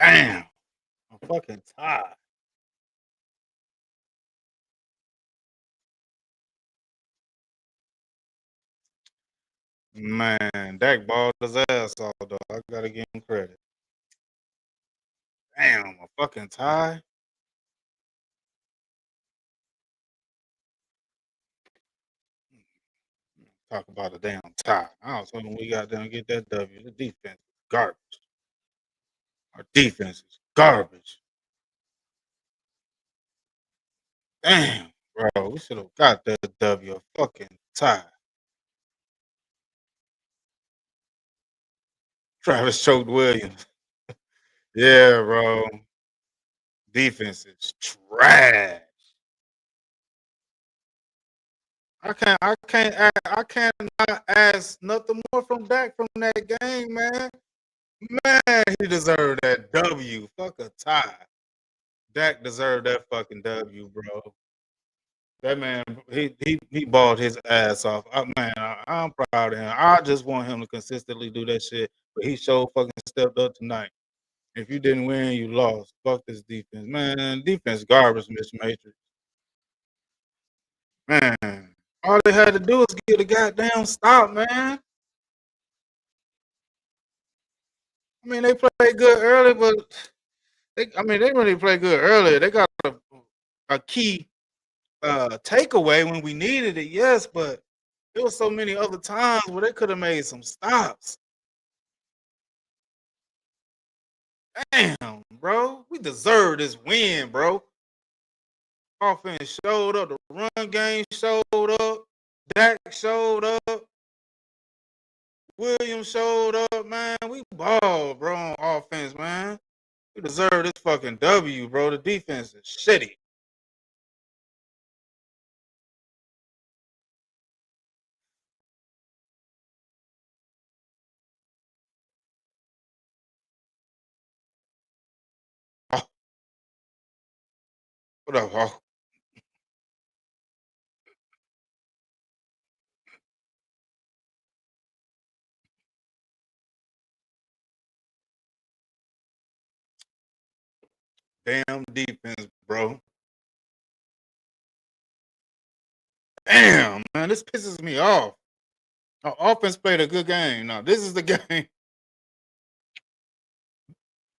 Damn. I'm fucking tired. Man, Dak balled his ass off, though. I gotta give him credit. Damn, a fucking tie? Talk about a damn tie. I was hoping we got down and get that W. The defense is garbage. Our defense is garbage. Damn, bro. We should have got that W. A fucking tie. Travis choked Williams. Yeah, bro. Defense is trash. I cannot ask nothing more from Dak from that game, man. Man, he deserved that W. Fuck a tie. Dak deserved that fucking W, bro. That man, he balled his ass off. I'm proud of him. I just want him to consistently do that shit. But he sure fucking stepped up tonight. If you didn't win, you lost. Fuck this defense, man. Defense garbage, Mr. Matrix. Man, all they had to do was get a goddamn stop, man. I mean, they played good early, but they really played good earlier. They got a key takeaway when we needed it, yes, but there was so many other times where they could have made some stops. Damn, bro, we deserve this win, bro. Offense showed up, the run game showed up, Dak showed up, Williams showed up, man. We balled, bro, on offense, man. We deserve this fucking W, bro. The defense is shitty. Oh, what up, oh? Damn defense, bro. Damn, man, this pisses me off. Our offense played a good game. Now this is the game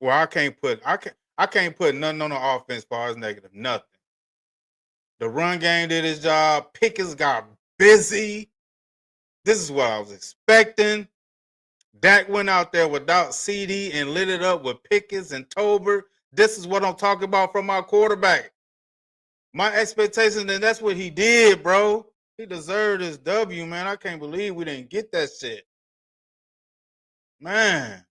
where I can't put nothing on the offense as far as negative. Nothing. The run game did its job. Pickens got busy. This is what I was expecting. Dak went out there without CD and lit it up with Pickens and Tolbert. This is what I'm talking about from our quarterback. My expectations, and that's what he did, bro. He deserved his W, man. I can't believe we didn't get that shit. Man.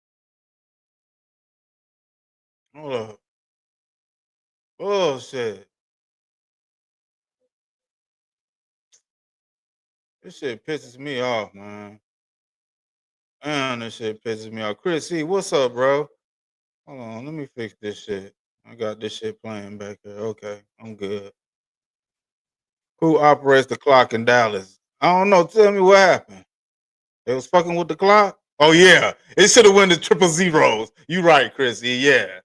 Hold up. Bullshit. This shit pisses me off, man. Man, this shit pisses me off. Chris C, what's up, bro? Hold on, let me fix this shit. I got this shit playing back there. Okay, I'm good. Who operates the clock in Dallas? I don't know. Tell me what happened. They was fucking with the clock? Oh, yeah. It should have went to triple zeros. You right, Chrissy. Yeah.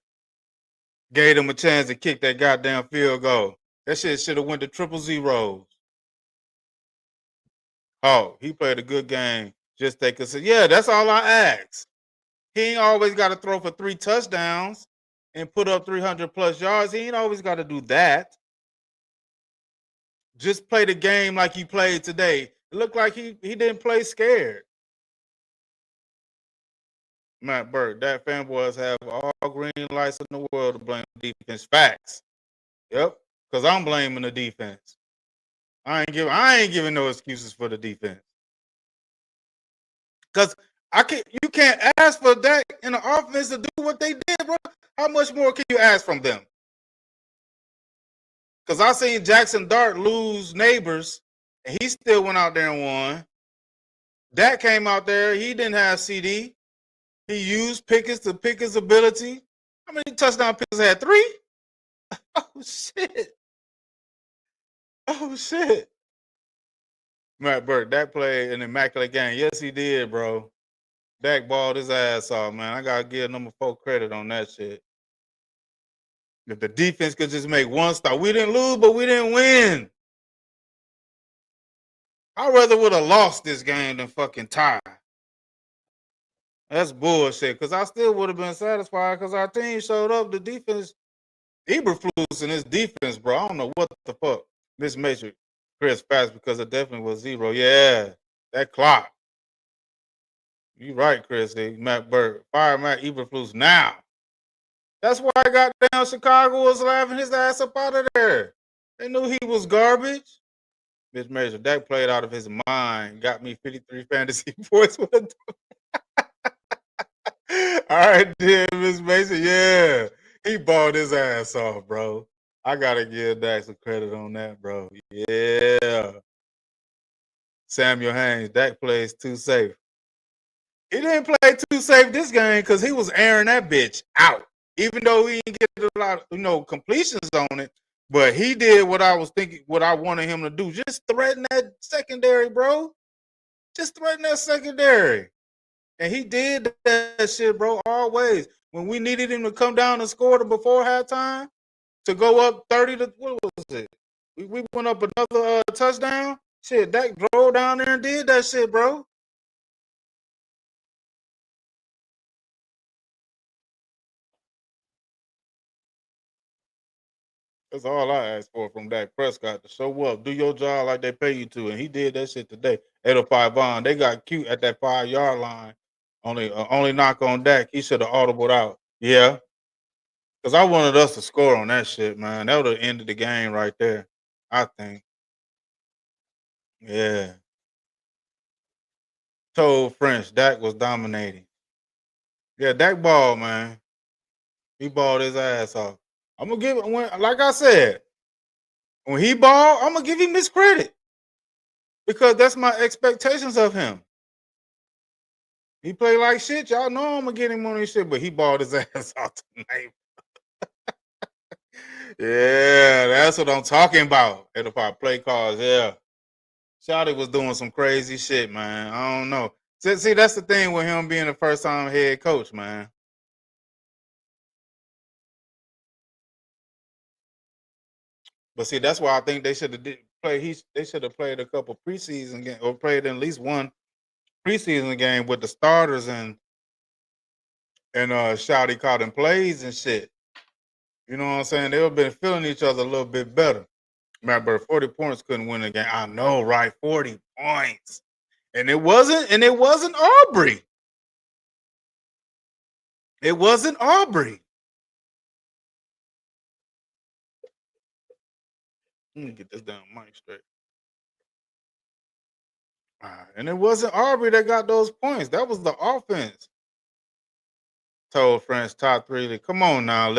Gave them a chance to kick that goddamn field goal. That shit should have went to triple zeros. Oh, he played a good game. Just take us. Yeah, that's all I ask. He ain't always got to throw for 3 touchdowns and put up 300 plus yards. He ain't always got to do that. Just play the game like he played today. It looked like he didn't play scared. Matt Burke, that fanboys have all green lights in the world to blame the defense. Facts. Yep. Because I'm blaming the defense. I ain't giving no excuses for the defense. Because you can't ask for that in the offense to do what they did, bro. How much more can you ask from them? Because I seen Jackson Dart lose neighbors, and he still went out there and won. Dak came out there, he didn't have CD. He used Pickens to pick his ability. How many touchdown Pickens had? 3? Oh shit. Oh shit. Matt Burke, Dak played an immaculate game. Yes, he did, bro. Dak balled his ass off, man. I gotta give number 4 credit on that shit. If the defense could just make one stop, we didn't lose, but we didn't win. I rather would have lost this game than fucking tie. That's bullshit. Cause I still would have been satisfied because our team showed up. The defense, Eberflus and his defense, bro. I don't know what the fuck. This makes Chris fast because it definitely was 0. Yeah, that clock. You right, Chris. Matt Burke. Fire Matt Eberflus now. That's why I got down Chicago was laughing his ass up out of there. They knew he was garbage. Mitch Major, Dak played out of his mind. Got me 53 fantasy points. All right, then, Miss Mason. Yeah, he balled his ass off, bro. I gotta give Dak some credit on that, bro. Yeah. Samuel Haynes, Dak plays too safe. He didn't play too safe this game because he was airing that bitch out. Even though he didn't get a lot of, completions on it, but he did what I was thinking, what I wanted him to do. Just threaten that secondary, bro. Just threaten that secondary. And he did that shit, bro, always. When we needed him to come down and score before halftime to go up 30 to, what was it? We went up another touchdown. Shit, Dak drove down there and did that shit, bro. That's all I asked for from Dak Prescott, to show up, do your job like they pay you to, and he did that shit today. 805 Bond, they got cute at that 5-yard line. Only knock on Dak. He should have audibled out. Yeah, because I wanted us to score on that shit, man. That would have ended the game right there, I think. Yeah. Told French, Dak was dominating. Yeah, Dak ball, man. He balled his ass off. I'm gonna give it like I said, when he ball, I'm gonna give him his credit because that's my expectations of him. He played like shit. Y'all know I'm gonna get him on this shit, but he balled his ass out tonight. Yeah, that's what I'm talking about. And if I play cards, yeah. Shotty was doing some crazy shit, man. I don't know. See, that's the thing with him being the first time head coach, man. But see, that's why I think they should have They should have played a couple preseason games or played at least one preseason game with the starters and Shouty calling plays and shit. You know what I'm saying? They would have been feeling each other a little bit better. Remember, 40 points couldn't win the game. I know, right? 40 points. And it wasn't Aubrey. It wasn't Aubrey. Let me get this damn mic straight. And it wasn't Aubrey that got those points. That was the offense. Told French top 3. Come on now,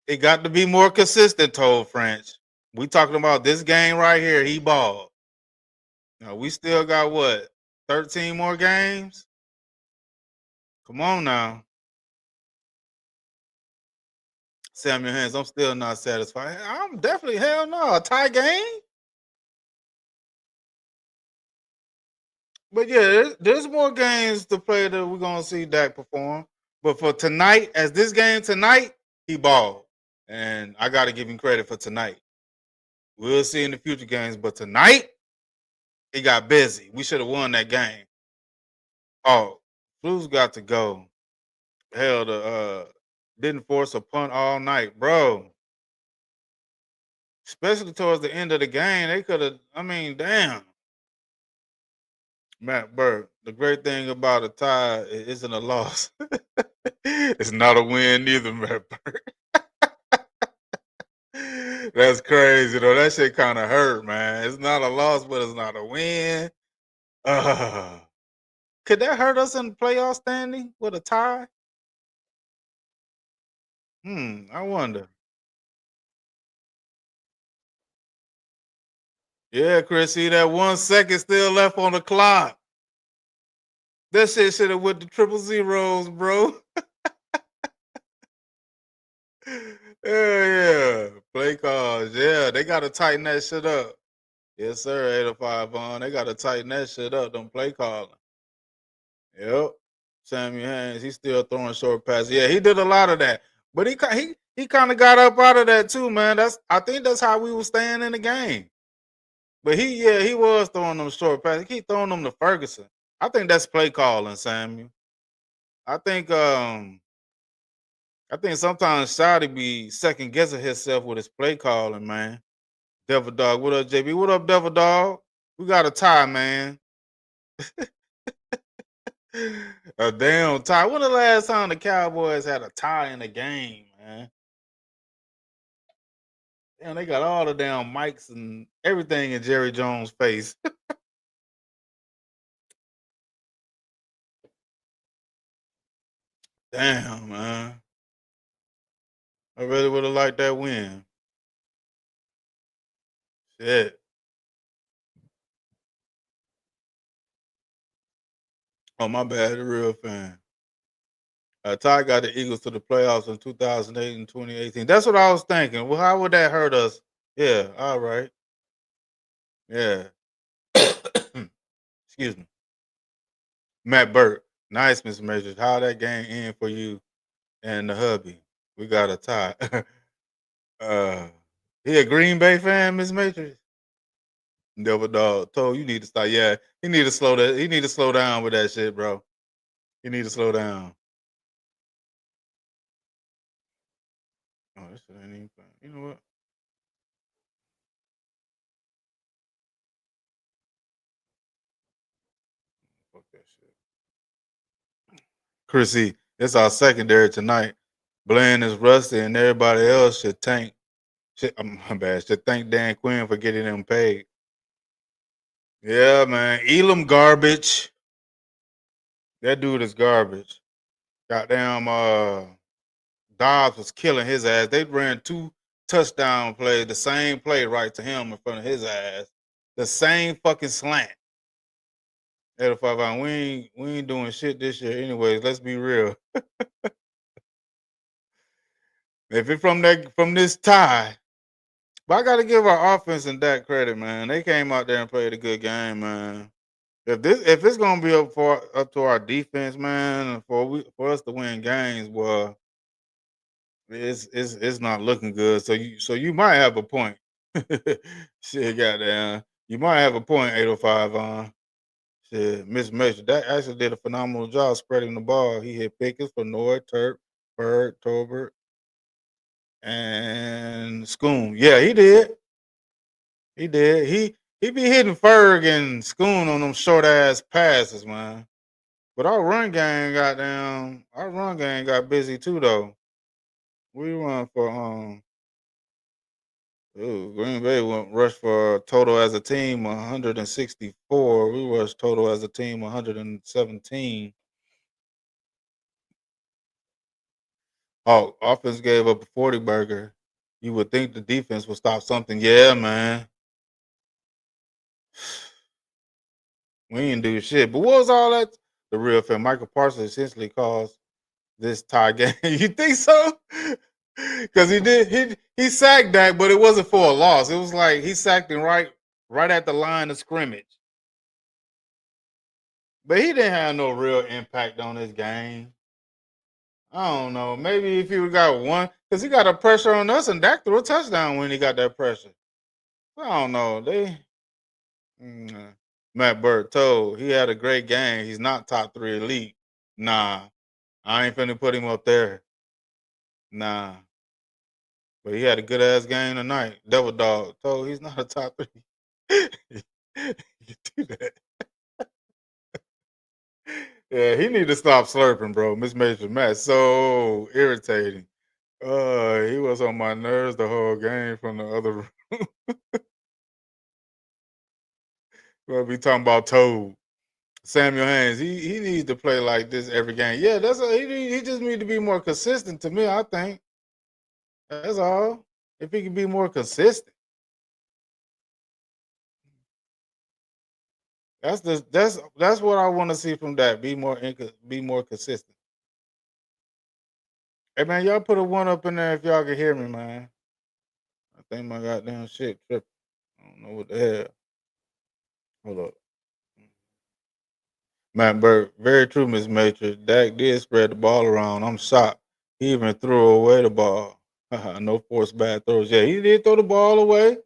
it got to be more consistent, told French. We talking about this game right here. He balled. Now, we still got what? 13 more games? Come on now. Samuel Haynes, I'm still not satisfied. I'm definitely, hell no, a tie game. But yeah, there's more games to play that we're gonna see Dak perform. But for tonight, as this game tonight, he balled, and I got to give him credit for tonight. We'll see in the future games, but tonight he got busy. We should have won that game. Oh, Flu's got to go. Hell, didn't force a punt all night, bro. Especially towards the end of the game, they could have. I mean, damn. Matt Burke. The great thing about a tie isn't a loss. It's not a win neither, Matt Burke. That's crazy though. That shit kind of hurt, man. It's not a loss, but it's not a win. Could that hurt us in playoff standing with a tie? I wonder. Yeah, Chris, see that 1 second still left on the clock. That shit should have went to triple zeros, bro. Yeah. Play calls. Yeah, they gotta tighten that shit up. Yes, sir. 805 on. They gotta tighten that shit up. Don't play calling. Yep. Samuel Haynes, he's still throwing short passes. Yeah, he did a lot of that. But he he kind of got up out of that too, man. I think that's how we was staying in the game. But he was throwing them short passes. He keep throwing them to Ferguson. I think that's play calling, Samuel. I think um I think sometimes Saudi be second guessing himself with his play calling, man. Devil Dog, what up, JB? What up, Devil Dog? We got a tie, man. A damn tie. When the last time the Cowboys had a tie in a game, man? Damn, they got all the damn mics and everything in Jerry Jones' face. Damn, man. I really would have liked that win. Shit. Oh, my bad. The real fan. Ty got the Eagles to the playoffs in 2008 and 2018. That's what I was thinking. Well, how would that hurt us? Yeah, all right. Yeah. Excuse me. Matt Burt. Nice, Miss Majors. How that game end for you and the hubby? We got a tie. uh he a Green Bay fan, Miss Majors? Devil Dog told you need to stop. Yeah, he need to slow that. He need to slow down with that shit, bro. He need to slow down. Oh, this shit ain't even fun. You know what? Fuck that shit. Chrissy, it's our secondary tonight. Bland is rusty, and everybody else should thank. My bad. Should thank Dan Quinn for getting them paid. Yeah, man. Elam garbage. That dude is garbage. Goddamn. Dobbs was killing his ass. They ran 2 touchdown plays, the same play right to him in front of his ass. The same fucking slant. 85 out. We ain't doing shit this year anyways. Let's be real. If it's from this tie, but I gotta give our offense and Dak credit, man. They came out there and played a good game, man. If it's gonna be up to our defense, man, for us to win games, well, it's not looking good. So you might have a point. Shit, goddamn. You might have a point, 805 on. Shit, Miss Measure. That actually did a phenomenal job spreading the ball. He hit Pickens for Noah, Turk, Bird, Tolbert, and Schoon. Yeah, he did. He did. He be hitting Ferg and Schoon on them short ass passes, man. But our run game got busy too though. We run for Green Bay went rush for total as a team 164. We rushed total as a team 117. Oh, offense gave up a 40 burger. You would think the defense would stop something. Yeah, man. We didn't do shit. But what was all that? The real fan. Michael Parsons essentially caused this tie game. You think so? Because he sacked Dak, but it wasn't for a loss. It was like he sacked him right at the line of scrimmage. But he didn't have no real impact on this game. I don't know. Maybe if he would got one, because he got a pressure on us, and Dak threw a touchdown when he got that pressure. I don't know. Matt Bird told he had a great game. He's not top 3 elite. Nah, I ain't finna put him up there. Nah, but he had a good ass game tonight. Devil Dog told he's not a top 3. You do that. Yeah, he need to stop slurping, bro. Miss Major Matt, so irritating. He was on my nerves the whole game from the other room. We'll be talking about Toad. Samuel Haynes, he needs to play like this every game. Yeah, he just need to be more consistent to me, I think. That's all. If he can be more consistent. That's what I want to see from that. Be more consistent. Hey man, y'all put a one up in there if y'all can hear me, man. I think my goddamn shit tripping. I don't know what the hell. Hold up. Matt Burke, very true, Miss Matrix. Dak did spread the ball around. I'm shocked. He even threw away the ball. No forced bad throws. Yeah, he did throw the ball away.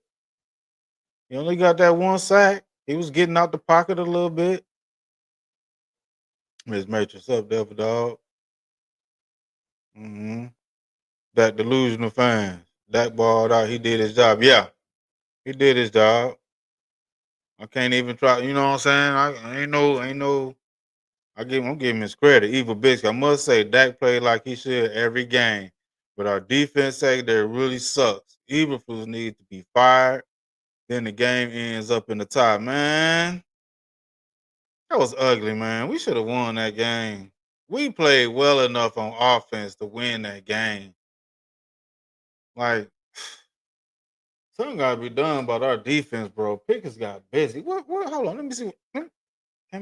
He only got that one sack. He was getting out the pocket a little bit. Miss Matrix up, Devil Dog. Mm-hmm. That delusional fans. That balled out. He did his job. Yeah, he did his job. I can't even try. You know what I'm saying? I ain't no. I'm giving him his credit. Evil Biscuit. I must say, Dak played like he should every game, but our defense secondary really sucks. Eberflus needs to be fired. Then the game ends up in the tie. Man, that was ugly, man. We should have won that game. We played well enough on offense to win that game. Like, something got to be done about our defense, bro. Pickens got busy. What? Hold on. Let me see. Damn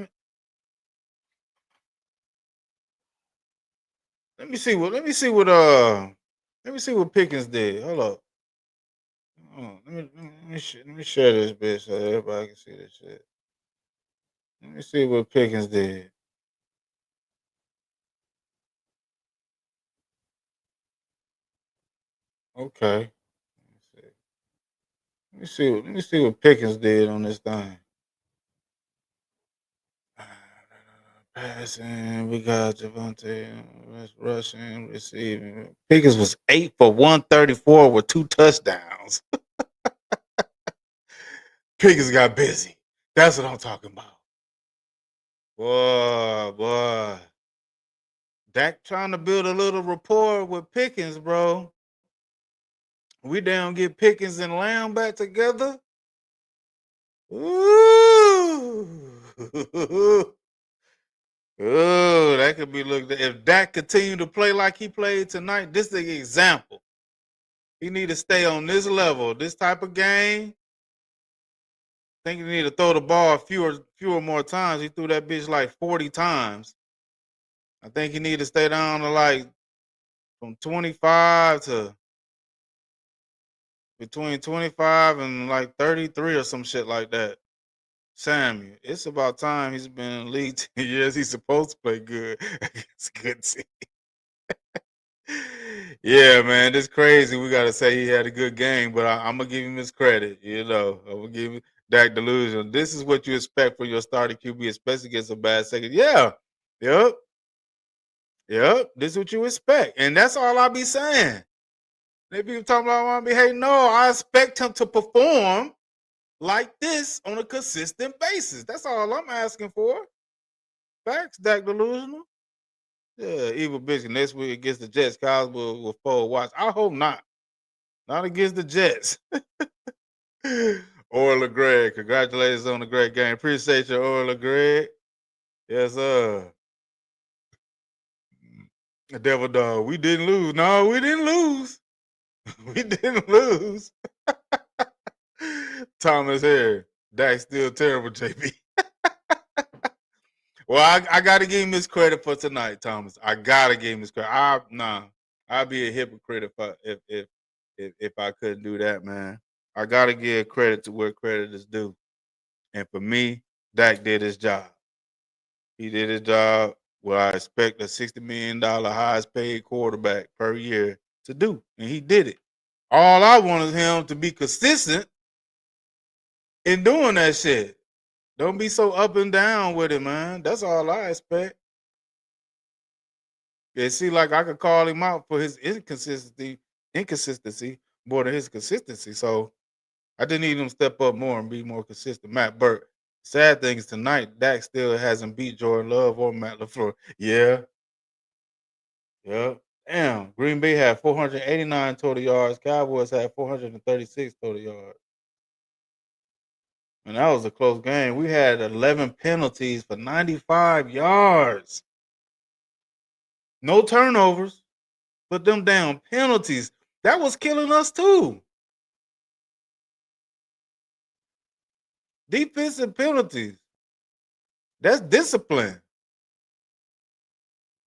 it. Let me see what. Let me see what. Let me see what Pickens did. Hold up. Let me share this bitch so everybody can see this shit. Let me see what Pickens did. Okay. Let me see what Pickens did on this thing. Passing, we got Javante, rushing, receiving. Pickens was 8 for 134 with 2 touchdowns. Pickens got busy. That's what I'm talking about. Boy. Dak trying to build a little rapport with Pickens, bro. We down get Pickens and Lamb back together. Ooh. Oh, that could be looked at. If Dak continue to play like he played tonight, this is the example. He need to stay on this level, this type of game. I think he need to throw the ball fewer more times. He threw that bitch like 40 times. I think he need to stay down to like from 25 to between 25 and like 33 or some shit like that. Samuel, it's about time he's been in the league 10 years. He's supposed to play good. It's good team. Yeah, man, it's crazy. We gotta say he had a good game, but I'm gonna give him his credit. You know, I'm gonna give him Dak delusion. This is what you expect from your starting QB, especially against a bad second. Yeah, yep, yep. This is what you expect, and that's all I be saying. They people talking about I want to be hating. No, I expect him to perform like this on a consistent basis. That's all I'm asking for. Facts, Dak delusional. Yeah, evil bitch. Next week against the Jets, Cowboys will fold. Watch. I hope not. Not against the Jets. Orla Greg, congratulations on the great game. Appreciate you, Orla Greg. Yes, sir. Devil Dog, we didn't lose. No, we didn't lose. We didn't lose. Thomas here. Dak's still terrible, JB. Well, I got to give him his credit for tonight, Thomas. I got to give him his credit. I'd be a hypocrite if I couldn't do that, man. I got to give credit to where credit is due. And for me, Dak did his job. He did his job what I expect a $60 million highest paid quarterback per year to do. And he did it. All I wanted him to be consistent in doing that shit. Don't be so up and down with it, man. That's all I expect. It seems like I could call him out for his inconsistency more than his consistency. So I just need him to step up more and be more consistent. Matt Burke. Sad thing is tonight, Dak still hasn't beat Jordan Love or Matt LaFleur. Yeah, yeah. Damn. Green Bay had 489 total yards. Cowboys had 436 total yards. And that was a close game. We had 11 penalties for 95 yards. No turnovers, but them damn penalties. That was killing us too. Defensive penalties. That's discipline.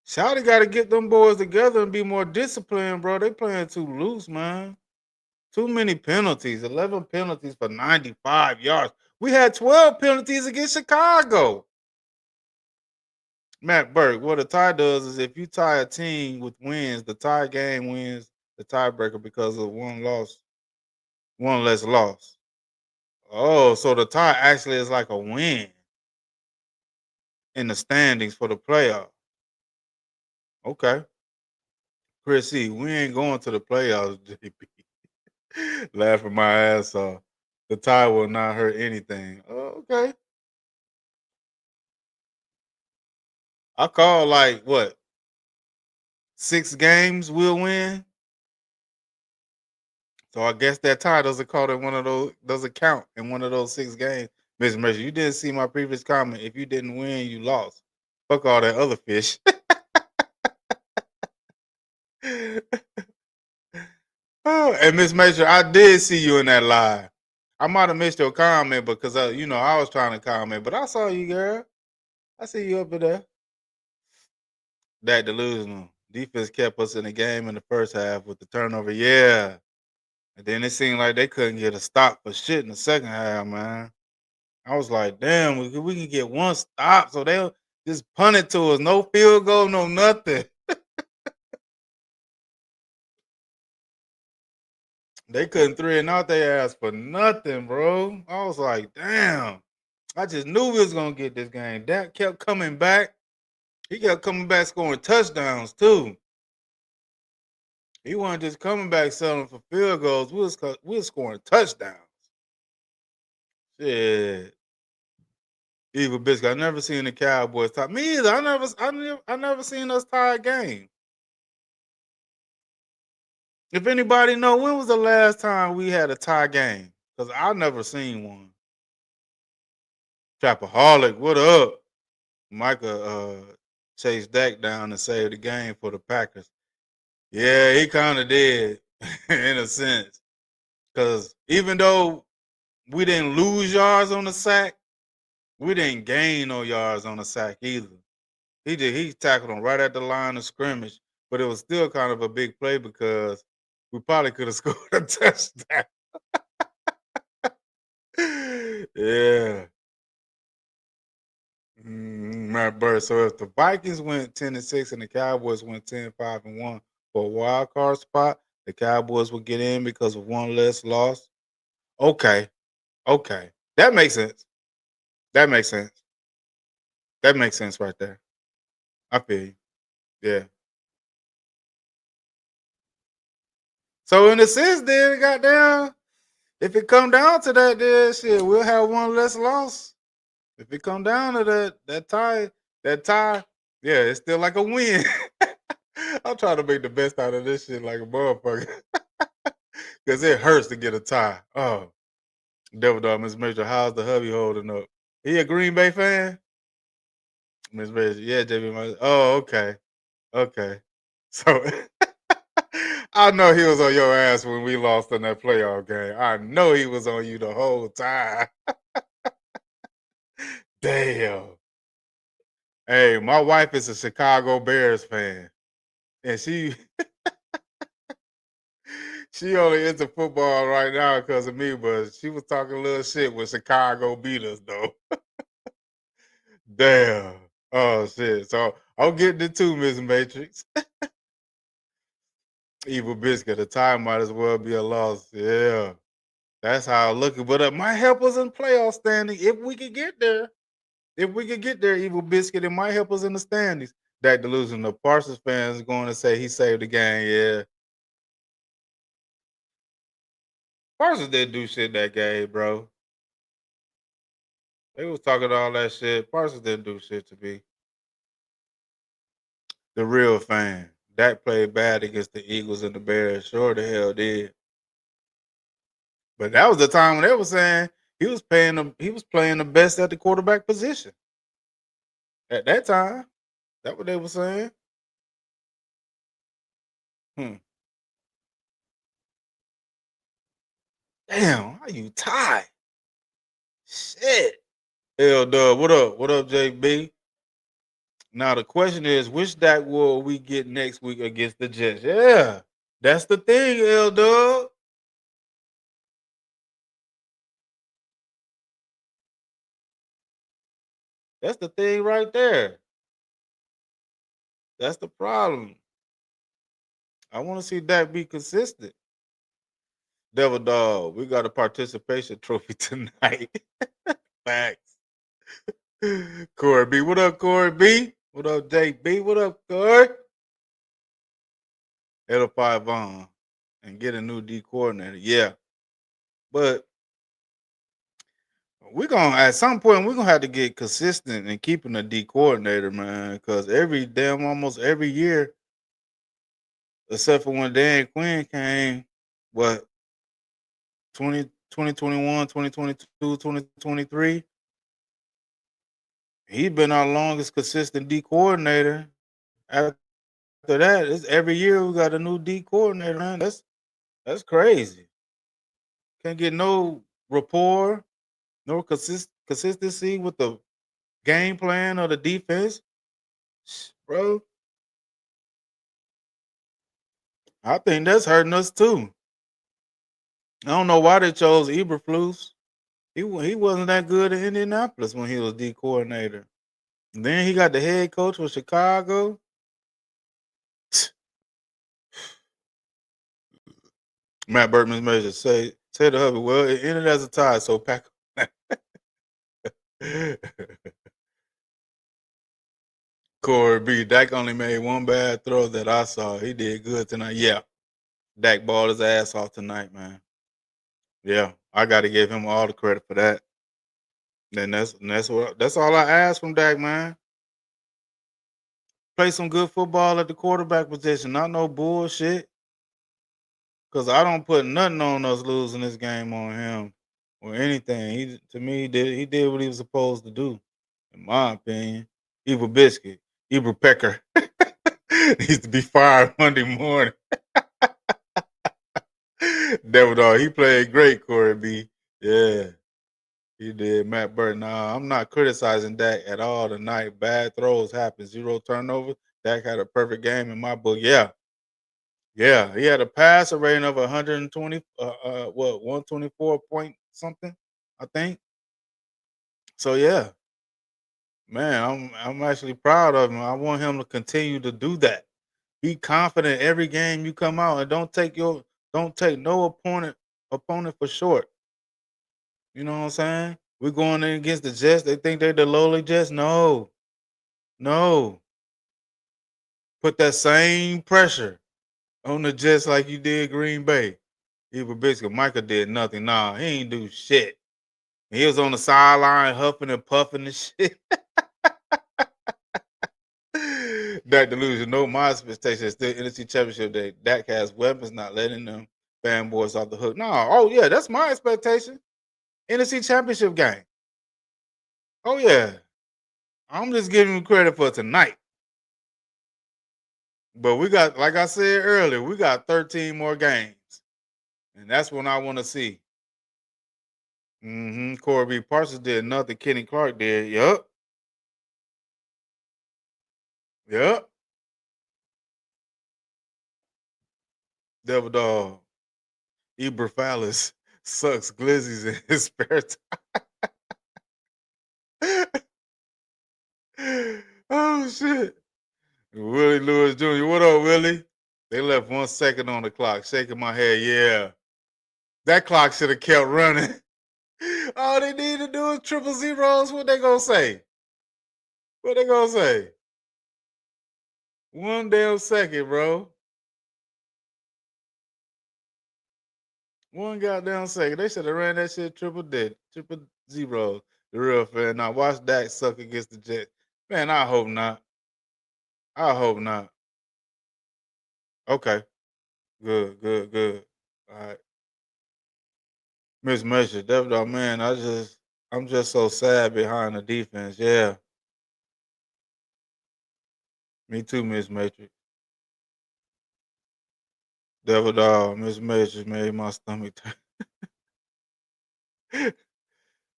Shouty got to get them boys together and be more disciplined, bro. They playing too loose, man. Too many penalties. 11 penalties for 95 yards. We had 12 penalties against Chicago. Matt Burke, what a tie does is if you tie a team with wins, the tie game wins the tiebreaker because of one loss, one less loss. Oh, so the tie actually is like a win in the standings for the playoff. Okay. Chris C, we ain't going to the playoffs, JP. Laughing my ass off. The tie will not hurt anything. Oh, okay. I call like what? 6 games we'll win. So I guess that tie doesn't count in one of those doesn't count in one of those 6 games. Mr. Mercer, you didn't see my previous comment. If you didn't win, you lost. Fuck all that other fish. Oh, and Miss Major, I did see you in that live. I might have missed your comment because I was trying to comment, but I saw you, girl. I see you up in there. That delusional defense kept us in the game in the first half with the turnover. Yeah, and then it seemed like they couldn't get a stop for shit in the second half, man. I was like, damn, we can get one stop, so they'll just punt it to us. No field goal, no nothing. They couldn't three and out their ass for nothing, bro. I was like, damn. I just knew we was gonna get this game. Dak kept coming back. He kept coming back scoring touchdowns too. He wasn't just coming back selling for field goals. We was scoring touchdowns. Shit. Evil Biscuit. I never seen the Cowboys tie. Me either. I never seen us tie a game. If anybody know, when was the last time we had a tie game? Because I never seen one. Trapaholic, what up? Micah chased Dak down and saved the game for the Packers. Yeah, he kind of did in a sense. Because even though we didn't lose yards on the sack, we didn't gain no yards on the sack either. He tackled him right at the line of scrimmage, but it was still kind of a big play because we probably could have scored a touchdown. Yeah. Matt Bird. So if the Vikings went 10-6 and the Cowboys went 10-5-1 for a wild card spot, the Cowboys would get in because of one less loss. Okay. Okay. That makes sense. That makes sense. That makes sense right there. I feel you. Yeah. So in a sense, then, goddamn, if it come down to that, then shit, we'll have one less loss. If it come down to that tie, yeah, it's still like a win. I'm trying to make the best out of this shit like a motherfucker. Because it hurts to get a tie. Oh, Devil Dog, Miss Major, how's the hubby holding up? He a Green Bay fan? Miss Major, yeah, JB. Oh, okay. Okay. So I know he was on your ass when we lost in that playoff game. I know he was on you the whole time. Damn. Hey, my wife is a Chicago Bears fan. And she only into football right now because of me, but she was talking a little shit when Chicago beat us though. Damn. Oh shit. So I'm getting it too, Miss Matrix. Evil Biscuit. The tie might as well be a loss. Yeah. That's how I look at it. But it might help us in playoff standing if we could get there. If we could get there, Evil Biscuit, it might help us in the standings. That delusion. The Parsons fans going to say he saved the game. Yeah. Parsons didn't do shit that game, bro. They was talking all that shit. Parsons didn't do shit to me. The real fan. Dak played bad against the Eagles and the Bears. Sure the hell did. But that was the time when they were saying he was playing the best at the quarterback position. At that time. That's what they were saying. Hmm. Damn, how you tied? Shit. Hell dub. What up? What up, JB? Now the question is, which Dak will we get next week against the Jets? Yeah. That's the thing, L Dub. That's the thing right there. That's the problem. I want to see Dak be consistent. Devil Dog, we got a participation trophy tonight. Facts. Corey B. What up, Corey B? What up, JB? What up, Corey? Edify Vaughn and get a new D coordinator. Yeah. But we're gonna at some point we're gonna have to get consistent in keeping a D coordinator, man. Cause almost every year, except for when Dan Quinn came, what 2021, 2022, 2023. He's been our longest consistent D coordinator. After that, it's every year we got a new D coordinator, man. That's crazy. Can't get no rapport, no consistency with the game plan or the defense. Bro, I think that's hurting us too. I don't know why they chose Eberflus. He wasn't that good in Indianapolis when he was D coordinator. Then he got the head coach for Chicago. Matt Burtman's measure say to hubby, well, it ended as a tie, so pack. Corey B. Dak only made one bad throw that I saw. He did good tonight. Yeah, Dak balled his ass off tonight, man. Yeah, I got to give him all the credit for that. Then that's all I ask from Dak, man. Play some good football at the quarterback position, not no bullshit. Cause I don't put nothing on us losing this game on him or anything. To me, he did what he was supposed to do, in my opinion. Evil Biscuit, Evil Pecker needs to be fired Monday morning. Devil Dog, he played great, Corey B. Yeah, he did. Matt Burton. Nah, I'm not criticizing Dak at all tonight. Bad throws happen, 0 turnovers. Dak had a perfect game in my book. Yeah, yeah, he had a passer rating of 120. 124 point something, I think. So yeah, man, I'm actually proud of him. I want him to continue to do that. Be confident every game you come out, and don't take no opponent for short. You know what I'm saying? We're going in against the Jets. They think they're the lowly Jets. No, no. Put that same pressure on the Jets like you did Green Bay. Even Biscuit, Michael did nothing. Nah, he ain't do shit. He was on the sideline huffing and puffing and shit. That delusion. No, my expectation is still NFC Championship Day. Dak has weapons, not letting them fanboys off the hook. No, oh yeah, that's my expectation. NFC Championship game. Oh yeah. I'm just giving him credit for tonight. But we got, like I said earlier, we got 13 more games. And that's when I want to see. Corey B. Parsons did nothing Kenny Clark did. Yup. Yup. Devil Dog. Eberfalis sucks glizzies in his spare time. Oh shit. Willie Lewis Jr. What up, Willie? They left 1 second on the clock. Shaking my head. Yeah. That clock should have kept running. All they need to do is triple zeros. What they gonna say? What they gonna say? 1 damn second, bro. 1 goddamn second. They should have ran that shit triple zeros. The real fan. Now watch Dak suck against the Jets. Man, I hope not. I hope not. Okay. Good, good, good. All right. Miss Measure, Devil, man, I'm just so sad behind the defense. Yeah. Me too, Miss Matrix. Devil Dog, Miss Matrix made my stomach turn.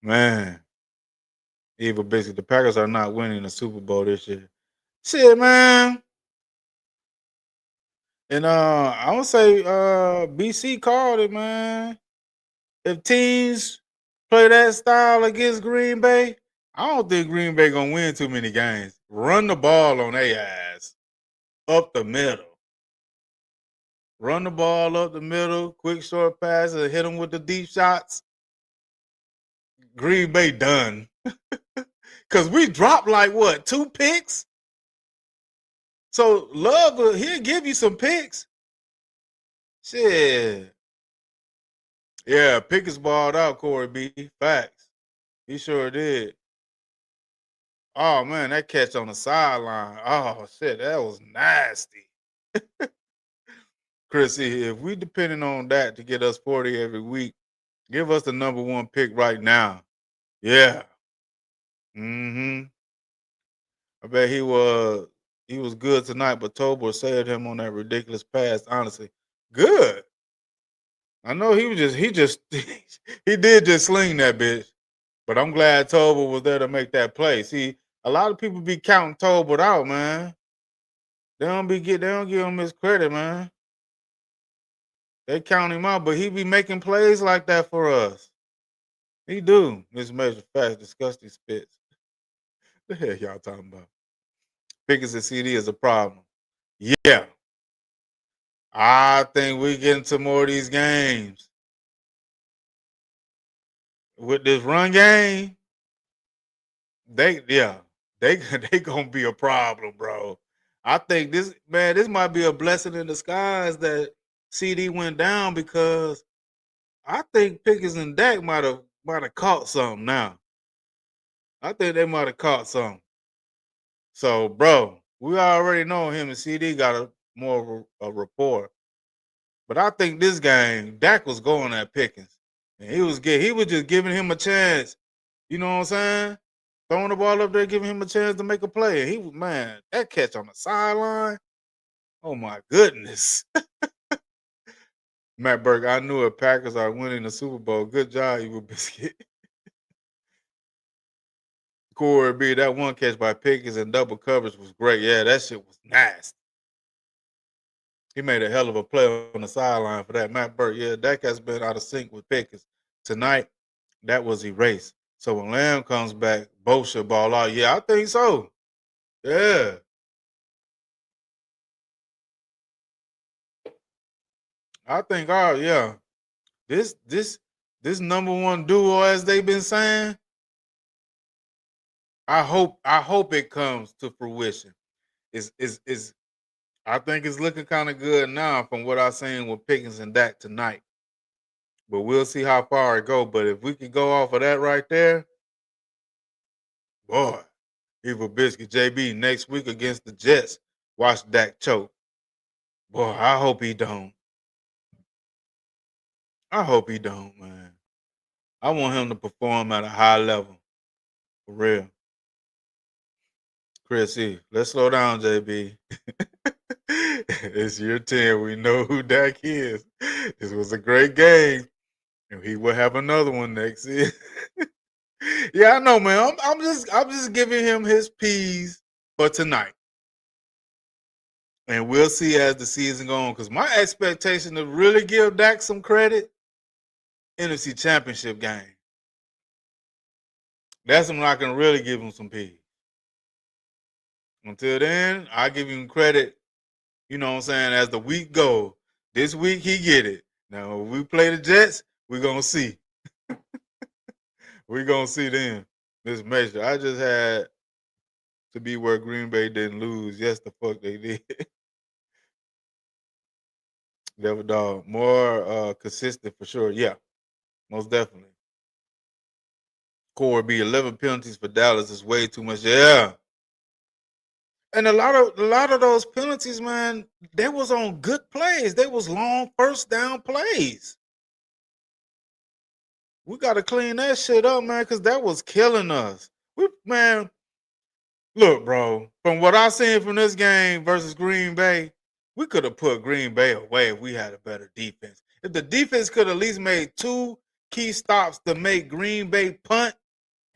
Man. Evil basically the Packers are not winning the Super Bowl this year. Shit, man. And I would say BC called it, man. If teams play that style against Green Bay, I don't think Green Bay gonna win too many games. Run the ball on their ass up the middle. run the ball up the middle, quick short passes, hit them with the deep shots. Green Bay done. Because we dropped like what, 2 picks? So Love, he'll give you some picks. Shit. Yeah, Pickens balled out, Corey B. Facts. He sure did. Oh, man, that catch on the sideline. Oh, shit, that was nasty. Chrissy, if we depending on that to get us 40 every week, give us the number 1 pick right now. Yeah. Mm-hmm. I bet he was good tonight, but Tolbert saved him on that ridiculous pass, honestly. Good. I know he did just sling that bitch. But I'm glad Tolbert was there to make that play. See, a lot of people be counting Tolbert out, man. They don't give him his credit, man. They count him out, but he be making plays like that for us. He do. Mismeasured facts, disgusting spits. The hell y'all talking about? Pickens and CD is a problem. Yeah. I think we get into more of these games. With this run game, they gonna be a problem, bro. I think this might be a blessing in disguise that CD went down because I think Pickens and Dak might have caught something now. I think they might have caught something. So, bro, we already know him and CD got a rapport. But I think this game, Dak was going at Pickens. And he was just giving him a chance. You know what I'm saying? Throwing the ball up there, giving him a chance to make a play. And he was, man, that catch on the sideline. Oh my goodness. Matt Burke, I knew it. Packers are winning the Super Bowl. Good job, Evil Biscuit. Corey B, that one catch by Pickens and double coverage was great. Yeah, that shit was nasty. He made a hell of a play on the sideline for that. Matt Burke, yeah, Dak has been out of sync with Pickens. Tonight, that was erased. So when Lamb comes back, both should ball out. Yeah, I think so. Yeah. I think this number 1 duo, as they've been saying, I hope it comes to fruition. Is I think it's looking kind of good now from what I've seen with Pickens and Dak tonight. But we'll see how far it go. But if we could go off of that right there, boy, Evil Biscuit JB next week against the Jets. Watch Dak choke. Boy, I hope he don't. I hope he don't, man. I want him to perform at a high level. For real. Chris E, let's slow down, JB. It's year 10. We know who Dak is. This was a great game. And he will have another one next year. Yeah, I know, man. I'm just giving him his P's for tonight. And we'll see as the season goes on. Because my expectation to really give Dak some credit, NFC Championship game. That's when I can really give him some P's. Until then, I give him credit, you know what I'm saying, as the week go. This week he get it. Now when we play the Jets, we're gonna see. We're gonna see them. This measure. I just had to be where Green Bay didn't lose. Yes, the fuck they did. Devil Dog. More consistent for sure. Yeah, most definitely. Corey B, 11 penalties for Dallas is way too much. Yeah. And a lot of those penalties, man, they was on good plays. They was long first down plays. We got to clean that shit up, man, because that was killing us. Man, look, bro, from what I seen from this game versus Green Bay, we could have put Green Bay away if we had a better defense. If the defense could at least made 2 key stops to make Green Bay punt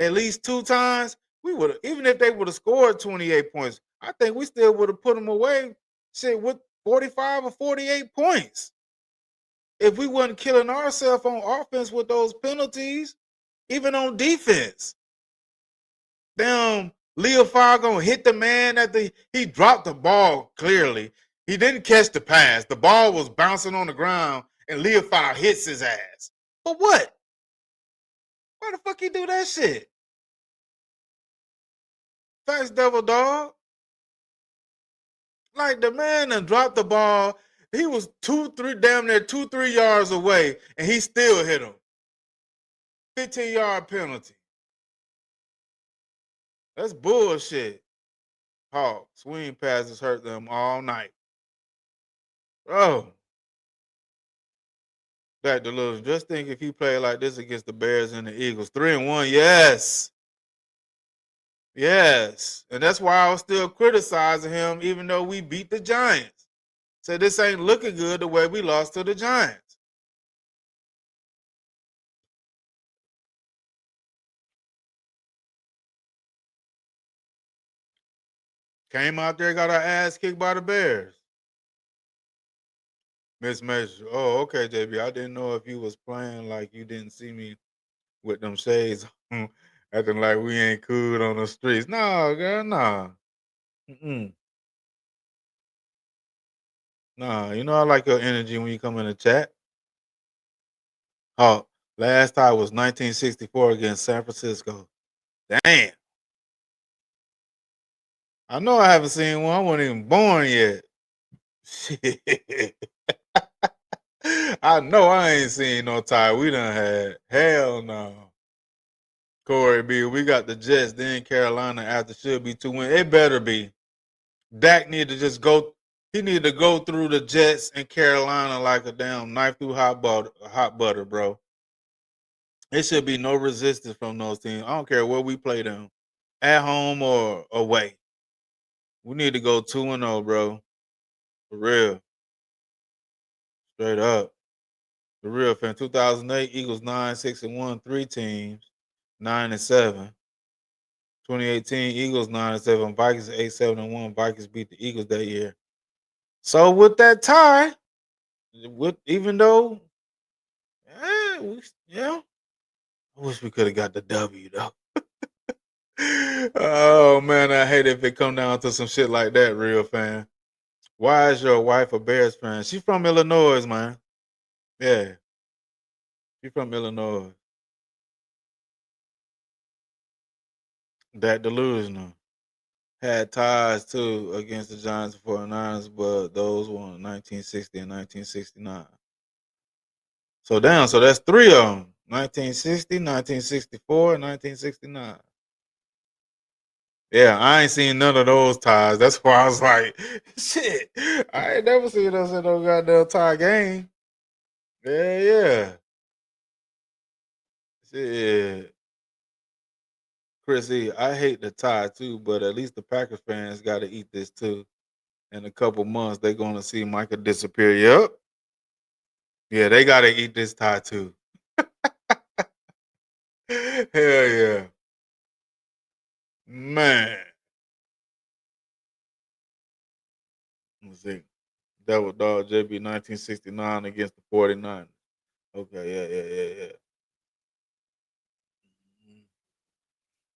at least 2 times, we would have, even if they would have scored 28 points, I think we still would have put them away, shit, with 45 or 48 points. If we wasn't killing ourselves on offense with those penalties, even on defense. Damn, Leo Fire gonna hit the man he dropped the ball clearly. He didn't catch the pass. The ball was bouncing on the ground, and Leofile hits his ass. But what? Why the fuck he do that shit? Facts, devil dog. Like the man done dropped the ball. He was 3 yards away, and he still hit him. 15-yard penalty. That's bullshit. Hawk, swing passes hurt them all night. Bro. Back to Lewis. Just think if he played like this against the Bears and the Eagles. 3-1, yes. Yes. And that's why I was still criticizing him, even though we beat the Giants. Said this ain't looking good the way we lost to the Giants. Came out there, got our ass kicked by the Bears. Mismeasure. Oh, okay, JB. I didn't know if you was playing like you didn't see me with them shades on, acting like we ain't cool on the streets. No, girl, nah. Mm-mm. Nah, you know I like your energy when you come in the chat. Oh, last time was 1964 against San Francisco. Damn. I know I haven't seen one. I wasn't even born yet. Shit. I know I ain't seen no tie we done had. Hell no. Corey B, we got the Jets, then Carolina after should be 2 wins. It better be. Dak need to just go. He need to go through the Jets and Carolina like a damn knife through hot butter, bro. It should be no resistance from those teams. I don't care where we play them, at home or away. We need to go 2-0, bro. For real. Straight up. For real, fan. 2008, Eagles 9-6-1, 3 teams, 9-7. 2018, Eagles 9-7, Vikings 8-7-1. Vikings beat the Eagles that year. So with that tie, even though, yeah, I wish we could have got the W though. Oh man, I hate if it come down to some shit like that, real fan. Why is your wife a Bears fan? She's from Illinois, man. Yeah, she's from Illinois. That delusional. Had ties too against the Giants and 49ers, but those were in 1960 and 1969. So down, so that's 3 of them. 1960, 1964, and 1969. Yeah, I ain't seen none of those ties. That's why I was like, shit, I ain't never seen us in no goddamn tie game. Yeah, yeah. Shit. Chris E, I hate the tie too, but at least the Packers fans got to eat this too. In a couple months, they're going to see Micah disappear. Yep. Yeah, they got to eat this tie too. Hell yeah. Man. Let's see. Devil Dog JB 1969 against the 49ers. Okay, yeah.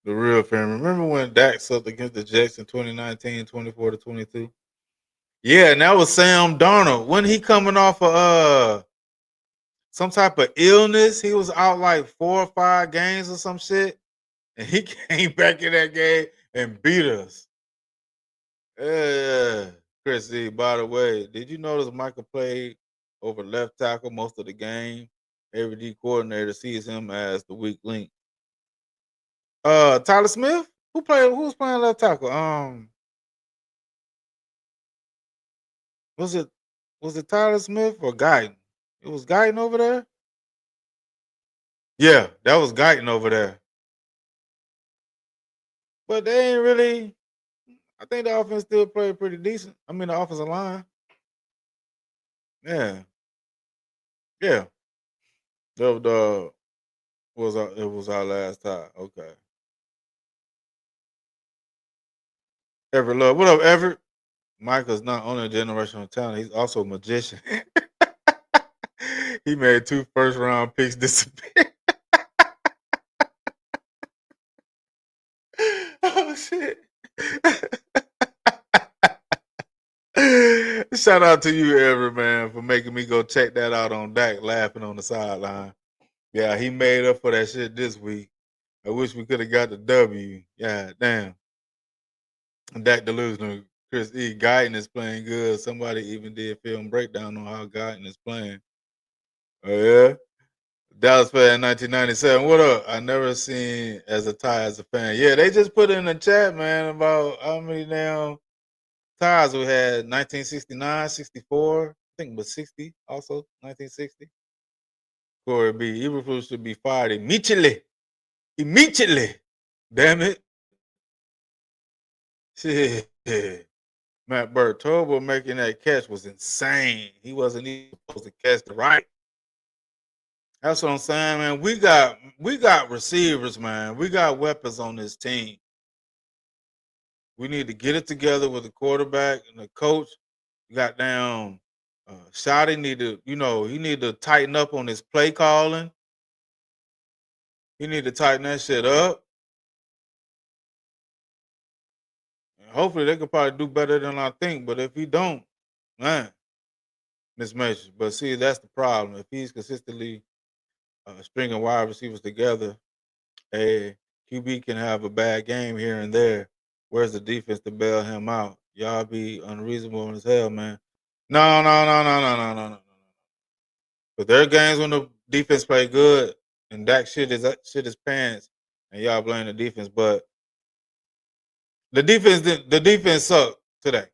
The real fan. Remember when Dak sucked against the Jets in 2019, 24-22? Yeah, and that was Sam Darnold. When he coming off of some type of illness, he was out like 4 or 5 games or some shit. And he came back in that game and beat us. Yeah. Chris E, by the way, did you notice Michael played over left tackle most of the game? Every D coordinator sees him as the weak link. Tyler Smith? Who was playing left tackle? Was it Tyler Smith or Guyton? It was Guyton over there? Yeah, that was Guyton over there. But they ain't really. I think the offense still played pretty decent. I mean, the offensive line. Yeah, yeah. The it was our last time. Okay. Everett Love. What up, Everett? Michael's not only a generational talent, he's also a magician. He made 2 first-round picks disappear. Oh shit. Shout out to you, Everett, man, for making me go check that out on Dak, laughing on the sideline. Yeah, he made up for that shit this week. I wish we could have got the W. Yeah, damn. Dak delusional. Chris E. Guyton is playing good. Somebody even did film breakdown on how Guyton is playing. Oh yeah. Dallas fan 1997. What up? I never seen as a tie as a fan. Yeah, they just put in the chat, man, about how many damn ties we had. 1969, 64. I think it was 60 also. 1960. Corey B. Eberflus should be fired immediately. Immediately. Damn it. Shit. Matt Bertobo making that catch was insane. He wasn't even supposed to catch the right. That's what I'm saying, man. We got receivers, man. We got weapons on this team. We need to get it together with the quarterback and the coach. Got down. Shotty need to, he need to tighten up on his play calling. He need to tighten that shit up. And hopefully they could probably do better than I think. But if he don't, man, mismatches. But see, that's the problem. If he's consistently stringing wide receivers together, a QB can have a bad game here and there. Where's the defense to bail him out? Y'all be unreasonable as hell, man. No, no, no, no, no, no, no, no, no. But there are games when the defense play good and that shit is pants, and y'all blame the defense. But the defense sucked today.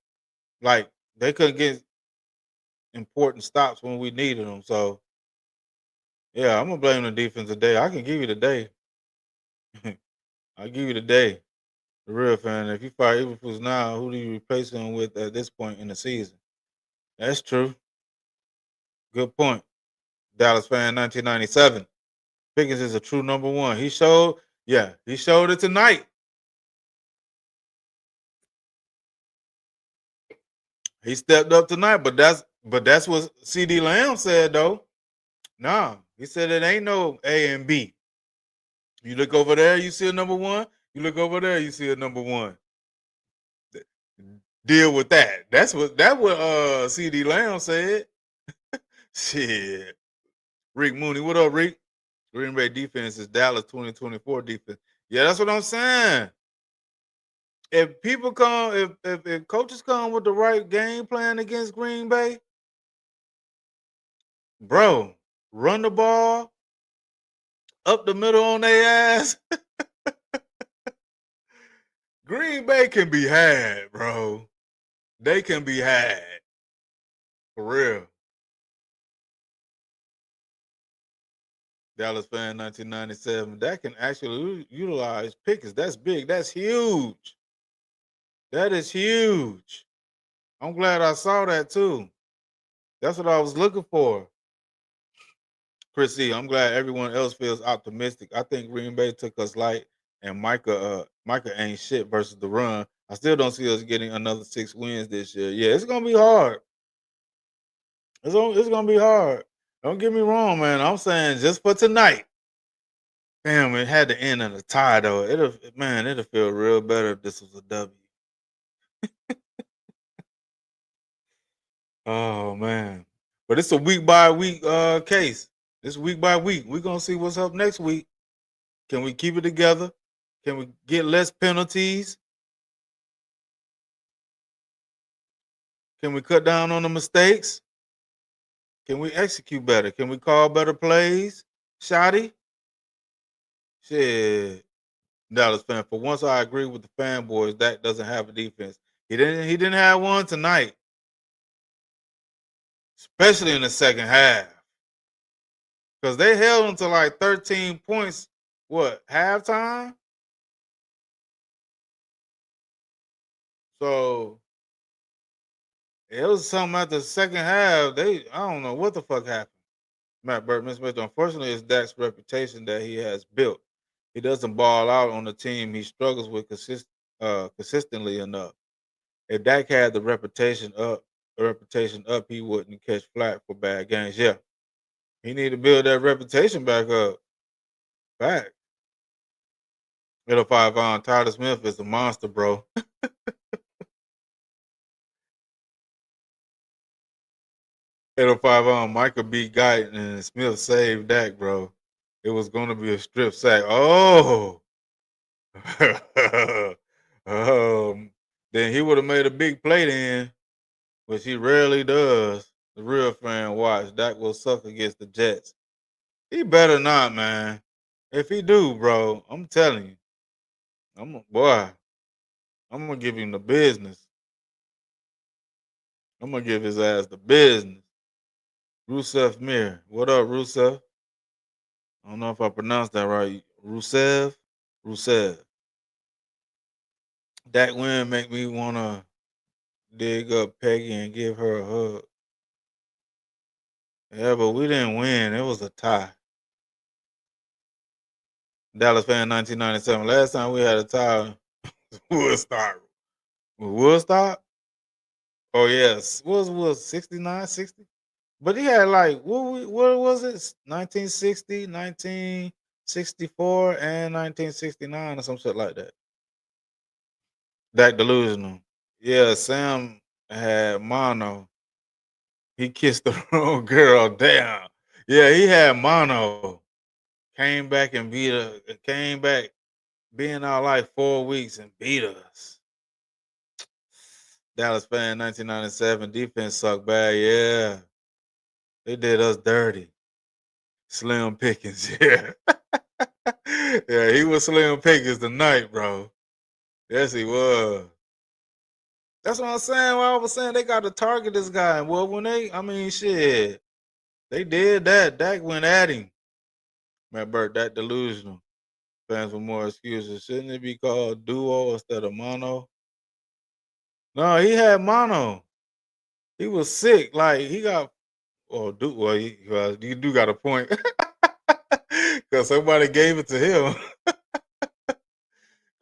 Like they couldn't get important stops when we needed them. So yeah, I'm gonna blame the defense today. I can give you the day. I'll give you the day. The real fan. If you fire Eberflus now, who do you replace him with at this point in the season? That's true. Good point. Dallas fan 1997. Pickens is a true number one. He showed it tonight. He stepped up tonight, but that's what CD Lamb said though. Nah, he said it ain't no A and B. You look over there, you see a number one. You look over there, you see a number one. Deal with that. That's what CD Lamb said. Shit. Rick Mooney, what up, Rick? Green Bay defense is Dallas 2024 defense. Yeah, that's what I'm saying. If people come, if coaches come with the right game plan against Green Bay, bro, run the ball up the middle on their ass. Green Bay can be had, bro. They can be had. For real. Dallas fan 1997. That can actually utilize Pickens. That's big. That's huge. That is huge. I'm glad I saw that too. That's what I was looking for. Chris C, I'm glad everyone else feels optimistic. I think Green Bay took us light, and Micah ain't shit versus the run. I still don't see us getting another 6 wins this year. Yeah, it's gonna be hard. It's gonna be hard. Don't get me wrong, man. I'm saying just for tonight. Damn, it had to end in a tie though. It'll feel real better if this was a W. Oh man. But it's a week by week case. It's week by week. We're gonna see what's up next week. Can we keep it together? Can we get less penalties? Can we cut down on the mistakes? Can we execute better? Can we call better plays? Shotty? Shit. Dallas fan. For once I agree with the fanboys, Dak doesn't have a defense. He didn't have one tonight. Especially in the second half. Because they held them to like 13 points, halftime? So it was something at the second half. I don't know what the fuck happened. Matt Burton Smith, unfortunately, it's Dak's reputation that he has built. He doesn't ball out on the team he struggles with consistently enough. If Dak had the reputation up, he wouldn't catch flack for bad games. Yeah. He need to build that reputation back up. Back. Middle five on Tyler Smith is a monster, bro. 805 on Michael beat Guyton and Smith saved Dak, bro. It was gonna be a strip sack. Oh, then he would have made a big play then, which he rarely does. The real fan watch. Dak will suck against the Jets. He better not, man. If he do, bro, I'm telling you, boy, I'm gonna give him the business. I'm gonna give his ass the business. Rusev Mir. What up, Rusev? I don't know if I pronounced that right. Rusev? Rusev. That win make me wanna dig up Peggy and give her a hug. Yeah, but we didn't win. It was a tie. Dallas fan 1997. Last time we had a tie, Woodstock. Woodstock? Oh yes. Was 69, 60? But he had like what was it? 1960, 1964, and 1969 or some shit like that. That delusional. Yeah, Sam had mono. He kissed the wrong girl. Damn. Yeah, he had mono. Came back and beat us. Came back being out like 4 weeks and beat us. Dallas fan 1997. Defense sucked bad. Yeah. They did us dirty. Slim Pickens. Yeah. Yeah, he was Slim Pickens tonight, bro. Yes, he was. That's what I'm saying. What I was saying, they got to target this guy. Well, shit, they did that. Dak went at him. Matt Burke, that delusional. Fans with more excuses. Shouldn't it be called duo instead of mono? No, he had mono. He was sick. Like he got. You do got a point. Because somebody gave it to him.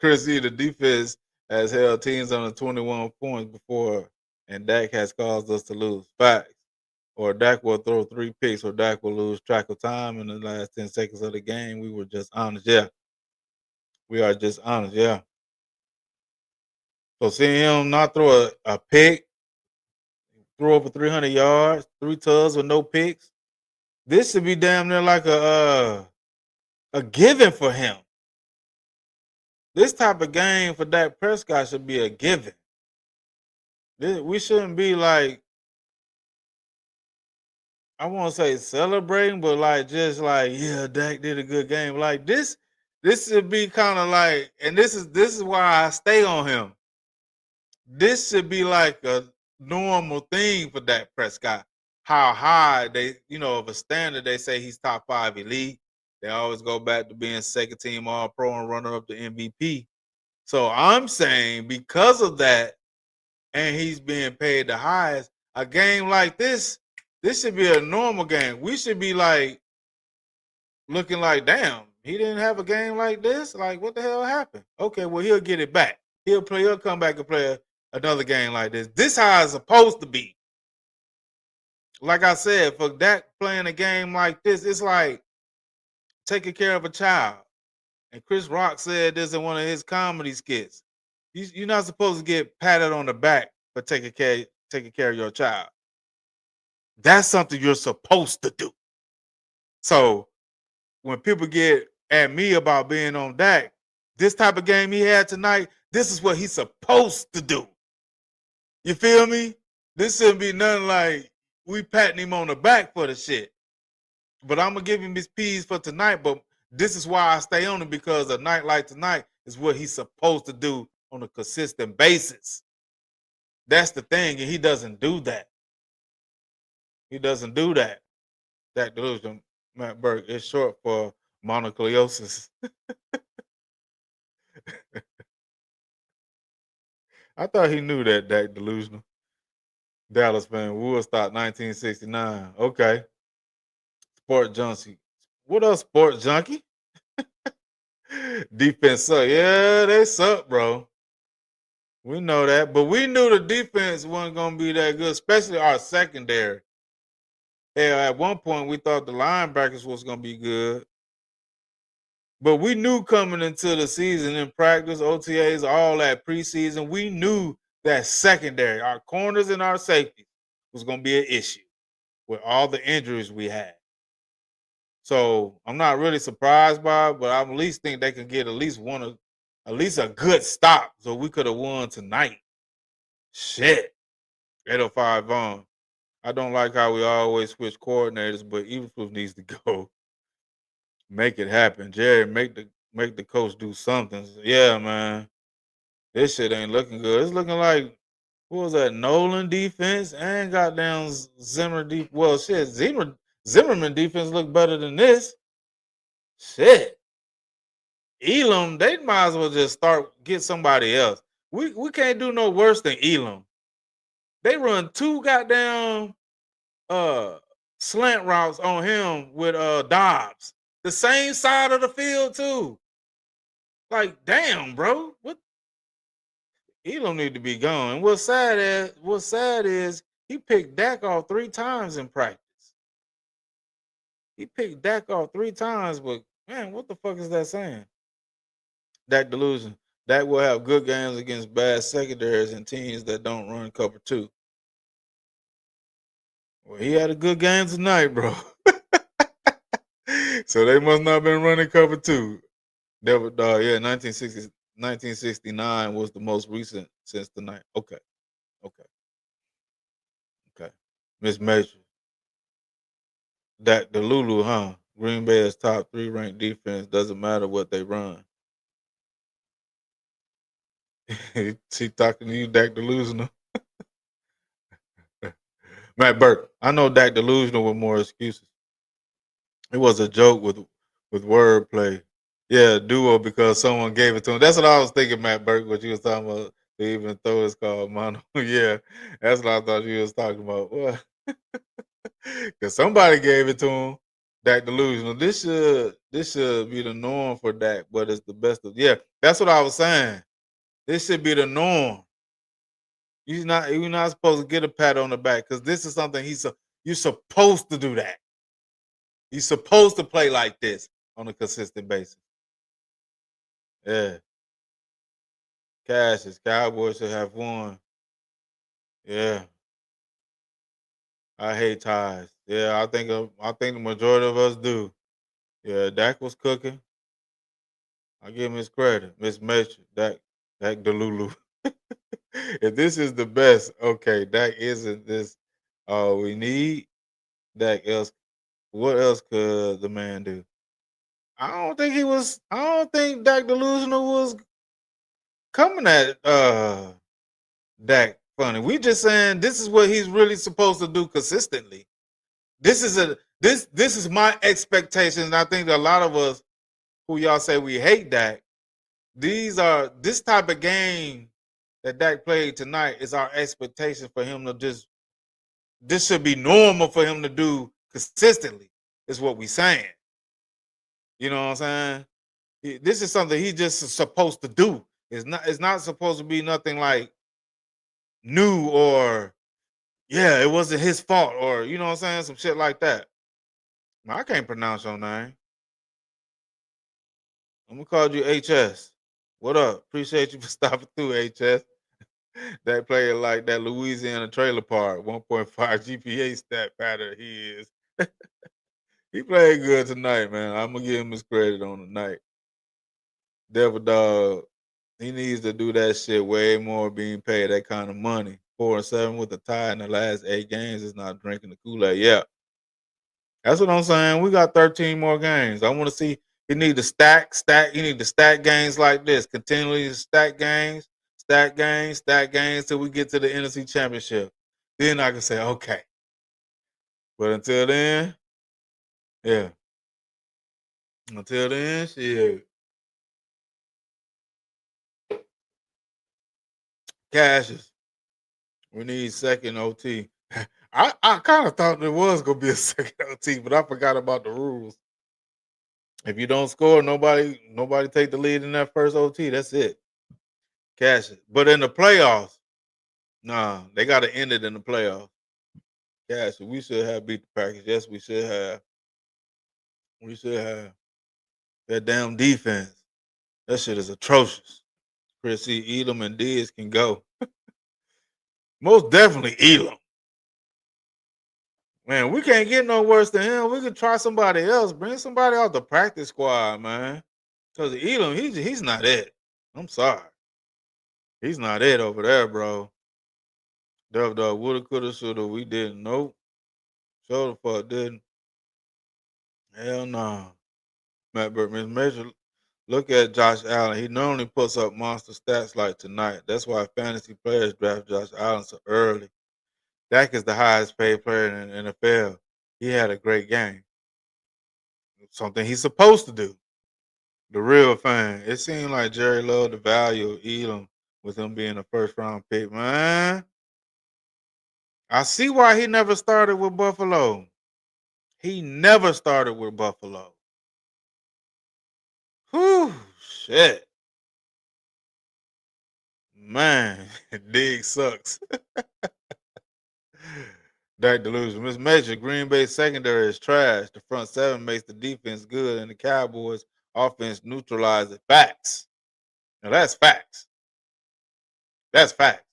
Chris E, the defense has held teams under 21 points before, and Dak has caused us to lose. Facts. Or Dak will throw 3 picks, or Dak will lose track of time in the last 10 seconds of the game. We were just honest. Yeah. We are just honest. Yeah. So seeing him not throw a pick, throw over 300 yards, 3 tugs with no picks, this should be damn near like a given for him. This type of game for Dak Prescott should be a given. We shouldn't be like, I won't say celebrating, but like just like, yeah, Dak did a good game. Like this should be kind of like, and this is why I stay on him. This should be like a normal thing for Dak Prescott. How high of a standard they say he's top 5 elite. They always go back to being second team all pro and runner up to MVP. So I'm saying because of that, and he's being paid the highest, a game like this should be a normal game. We should be like looking like, damn, he didn't have a game like this. Like, what the hell happened? Okay, well, he'll get it back. He'll come back and play another game like this. This how it's supposed to be. Like I said, for Dak playing a game like this, it's like taking care of a child. And Chris Rock said this in one of his comedy skits. You're not supposed to get patted on the back for taking care of your child. That's something you're supposed to do. So when people get at me about being on Dak, this type of game he had tonight, this is what he's supposed to do. You feel me? This shouldn't be nothing like we patting him on the back for the shit. But I'm gonna give him his P's for tonight. But this is why I stay on him, because a night like tonight is what he's supposed to do on a consistent basis. That's the thing, and he doesn't do that. He doesn't do that. That delusion, Matt Burke, is short for mononucleosis. I thought he knew that delusional. Dallas fan, Woodstock 1969. Okay. Sport Junkie. What else, Sport Junkie? Defense suck. Yeah, they suck, bro. We know that. But we knew the defense wasn't going to be that good, especially our secondary. Hell, at one point, we thought the linebackers was going to be good. But we knew coming into the season in practice, OTAs, all that preseason, we knew that secondary, our corners and our safeties, was going to be an issue. with all the injuries we had. So I'm not really surprised by it, but I at least think they can get at least at least a good stop. So we could have won tonight. Shit. 805 on. I don't like how we always switch coordinators, but Eberflus needs to go. Make it happen. Jerry, make the coach do something. Yeah, man. This shit ain't looking good. It's looking like what was that? Nolan defense and goddamn Zimmer well shit. Zimmerman defense look better than this. Shit. Elam, they might as well just get somebody else. We can't do no worse than Elam. They run two goddamn uh slant routes on him with Dobbs. The same side of the field too. Like, damn, bro. What Elam need to be gone. What's sad is he picked Dak off 3 times in practice. He picked Dak off 3 times, but man, what the fuck is that saying? Dak delusion. Dak will have good games against bad secondaries and teams that don't run cover two. Well, he had a good game tonight, bro. So they must not have been running cover two. Yeah, 1969 was the most recent since tonight. Okay. Miss Major. Dak the Lulu, huh? Green Bay is top 3 ranked defense. Doesn't matter what they run. She talking to you, Dak Delusional. Matt Burke. I know Dak Delusional with more excuses. It was a joke with wordplay. Yeah, duo because someone gave it to him. That's what I was thinking, Matt Burke, what you was talking about. They even throw his called mono. Yeah, that's what I thought you was talking about. Well, because somebody gave it to him. Dak Delusional. This should be the norm for Dak, but it's the best of. Yeah, that's what I was saying. This should be the norm. You're not supposed to get a pat on the back because this is something you're supposed to do that. You're supposed to play like this on a consistent basis. Yeah. Cassius, Cowboys should have won. Yeah. I hate ties. Yeah, I think the majority of us do. Yeah, Dak was cooking. I give him his credit. Miss Mitchell, Dak Delulu. If this is the best, okay, Dak isn't this all we need. Dak else what else could the man do? I don't think Dak Delusional was coming at Dak funny. We just saying this is what he's really supposed to do consistently. This is my expectation. And I think that a lot of us who y'all say we hate Dak, this type of game that Dak played tonight is our expectation for him to this should be normal for him to do consistently, is what we saying. You know what I'm saying? This is something he just is supposed to do. It's not supposed to be nothing like new or yeah, it wasn't his fault or you know what I'm saying, some shit like that. I can't pronounce your name. I'm gonna call you HS. What up? Appreciate you for stopping through, HS. That player like that Louisiana trailer park, 1.5 GPA stat pattern. He is. He played good tonight, man. I'm gonna give him his credit on the night. Devil Dog, he needs to do that shit way more being paid that kind of money. 4-7 with a tie in the last 8 games is not drinking the Kool-Aid. Yeah. That's what I'm saying. We got 13 more games. I want to see he need to stack. He need to stack games like this. Continually stack games till we get to the NFC Championship. Then I can say, okay. But until then, yeah. Until then, shit. Cashes. We need second OT. I kind of thought there was gonna be a second OT, but I forgot about the rules. If you don't score, nobody take the lead in that first OT. That's it. Cash it. But in the playoffs, nah, they gotta end it in the playoffs. Cash it. We should have beat the Packers. Yes, we should have. We should have. That damn defense. That shit is atrocious. Chris C. Elam and Diz can go. Most definitely Elam. Man, we can't get no worse than him. We could try somebody else. Bring somebody off the practice squad, man. Because Elam, he's not it. I'm sorry. He's not it over there, bro. Dub dog woulda, coulda, shoulda. We didn't. Nope. Show the fuck didn't. Hell no. Matt Burton, Major. Look at Josh Allen. He normally puts up monster stats like tonight. That's why fantasy players draft Josh Allen so early. Dak is the highest paid player in the NFL. He had a great game. Something he's supposed to do. The real fan. It seemed like Jerry loved the value of Elam with him being a first round pick, man. I see why he never started with Buffalo. He never started with Buffalo. Whew, shit. Man, Dig sucks. Dak delusion. Miss Major, Green Bay secondary is trash. The front seven makes the defense good, and the Cowboys offense neutralizes facts. Now that's facts. That's facts.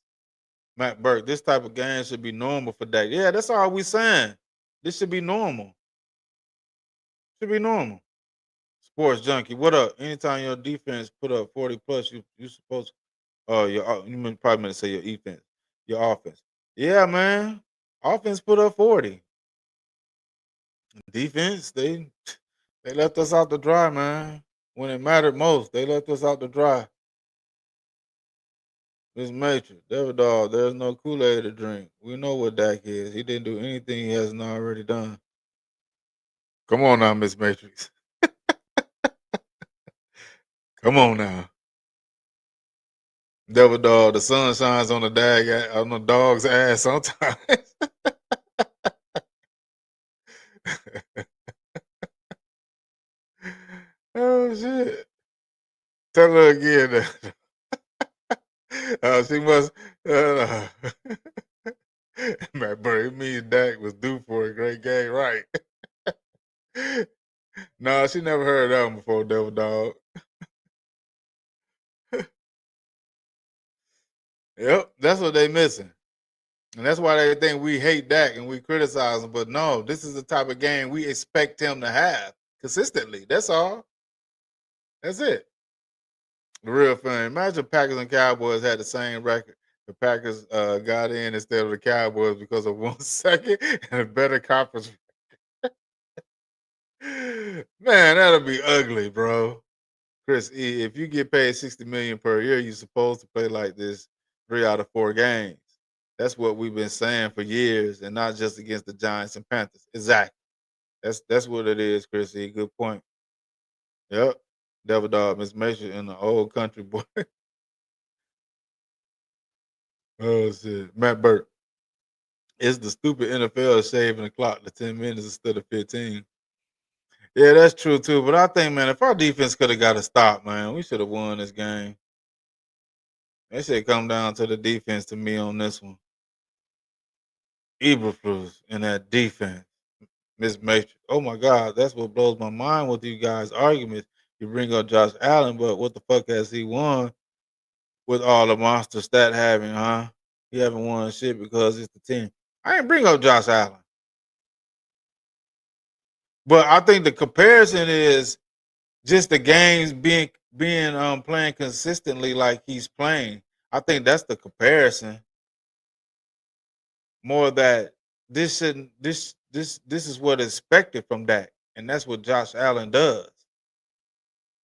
Matt Burke, this type of game should be normal for Dak. Yeah, that's all we saying. This should be normal. Should be normal. Sports junkie, what up? Anytime your defense put up 40 plus, you supposed probably meant to say your defense, your offense. Yeah, man. Offense put up 40. Defense, they left us out to dry, man. When it mattered most, they left us out to dry. This Matrix, Devil Dog, there's no Kool-Aid to drink. We know what Dak is. He didn't do anything he hasn't already done. Come on now, Miss Matrix. Come on now. Devil Dog, the sun shines on the dog's ass sometimes. Oh shit. Tell her again. She must Matt Burry, me and Dak was due for a great game, right? No, she never heard that one before, Devil Dog. Yep, that's what they missing. And that's why they think we hate Dak and we criticize him. But no, this is the type of game we expect him to have consistently. That's all. That's it. The real thing. Imagine Packers and Cowboys had the same record. The Packers got in instead of the Cowboys because of 1 second and a better conference. Man, that'll be ugly, bro. Chris E, if you get paid $60 million per year, you're supposed to play like this 3 out of 4 games. That's what we've been saying for years, and not just against the Giants and Panthers. Exactly. That's what it is, Chris E. Good point. Yep. Devil Dog, Miss Mason in the old country boy. Oh shit. Matt Burke. It's the stupid NFL shaving the clock to 10 minutes instead of 15. Yeah, that's true too. But I think, man, if our defense could have got a stop, man, we should have won this game. That should come down to the defense to me on this one. Eberflus in that defense. Miss Matrix. Oh my God, that's what blows my mind with you guys' arguments. You bring up Josh Allen, but what the fuck has he won with all the monster stat having, huh? He haven't won shit because it's the team. I ain't bring up Josh Allen. But I think the comparison is just the games being playing consistently like he's playing. I think that's the comparison. More that this shouldn't this is what is expected from that. And that's what Josh Allen does.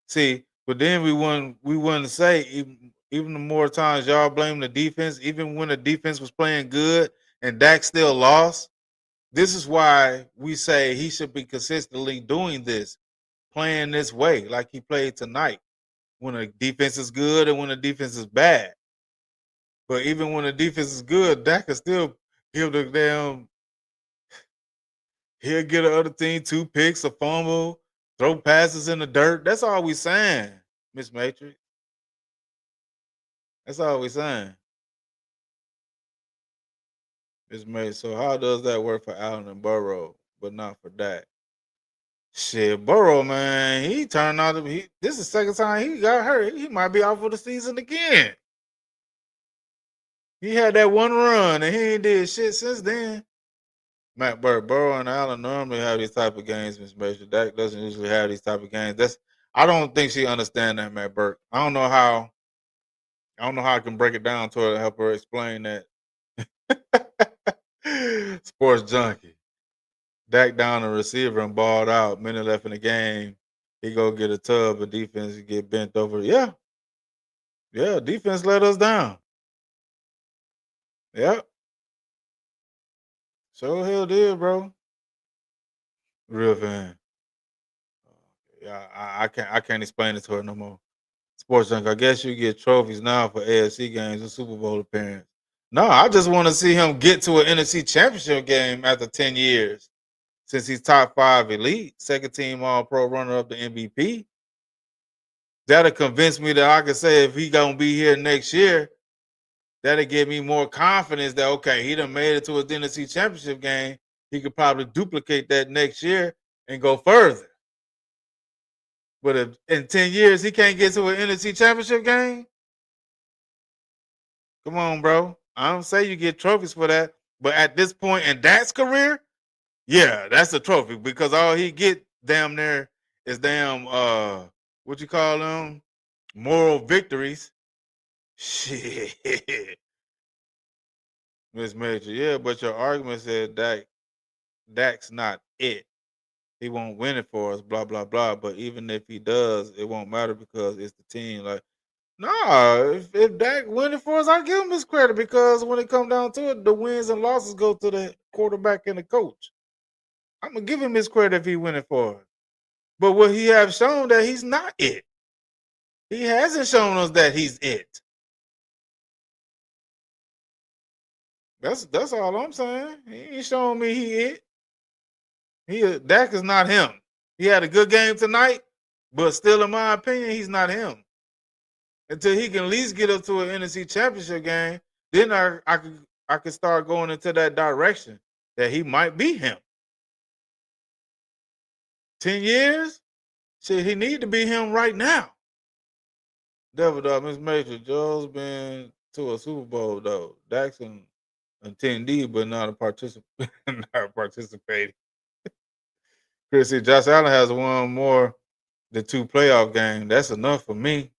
See, but then we wouldn't say even the more times y'all blame the defense, even when the defense was playing good and Dak still lost. This is why we say he should be consistently doing this, playing this way, like he played tonight. When the defense is good and when the defense is bad. But even when the defense is good, Dak can still give the damn. He'll get the other team 2 picks, a fumble, throw passes in the dirt. That's all we saying, Miss Matrix. That's all we saying. Miss Matrix. So how does that work for Allen and Burrow, but not for Dak? Shit, Burrow, man, he turned out to be. This is the second time he got hurt. He might be out for the season again. He had that one run and he ain't did shit since then. Matt Burrow and Allen normally have these type of games, Miss Major. Dak doesn't usually have these type of games. I don't think she understand that, Matt Burke. I don't know how I can break it down to her to help her explain that. Sports junkie. Dak down the receiver and balled out. Minute left in the game. He go get a tub of defense and get bent over. Yeah. Yeah. Defense let us down. Yep. So hell did, bro. Real fan. Yeah, I can't explain it to her no more. Sports junk. I guess you get trophies now for AFC games and Super Bowl appearance. No, I just want to see him get to an NFC championship game after 10 years. Since he's top 5 elite, second team all pro runner up the MVP. That'll convince me that I can say if he gonna be here next year, that'll give me more confidence that okay, he done made it to a NFC championship game. He could probably duplicate that next year and go further. But if in 10 years he can't get to an NFC championship game, come on, bro. I don't say you get trophies for that, but at this point in Dak's career, yeah, that's a trophy because all he get damn near is damn what you call them? Moral victories. Shit. Miss Major, yeah, but your argument said Dak's not it. He won't win it for us, blah, blah, blah. But even if he does, it won't matter because it's the team. Like, nah, if Dak win it for us, I give him his credit because when it comes down to it, the wins and losses go to the quarterback and the coach. I'm gonna give him his credit if he win it for us. But what he have shown that he's not it. He hasn't shown us that he's it. That's all I'm saying. He ain't showing me he it. Dak is not him. He had a good game tonight, but still, in my opinion, he's not him. Until he can at least get up to an NFC Championship game, then I could start going into that direction that he might be him. 10 years, shit, he need to be him right now. Devil Dog, Miss Major, Joe's been to a Super Bowl though. Daxon attendee, but not a participant. Not participating. Chris, see, Josh Allen has won more than 2 playoff games. That's enough for me.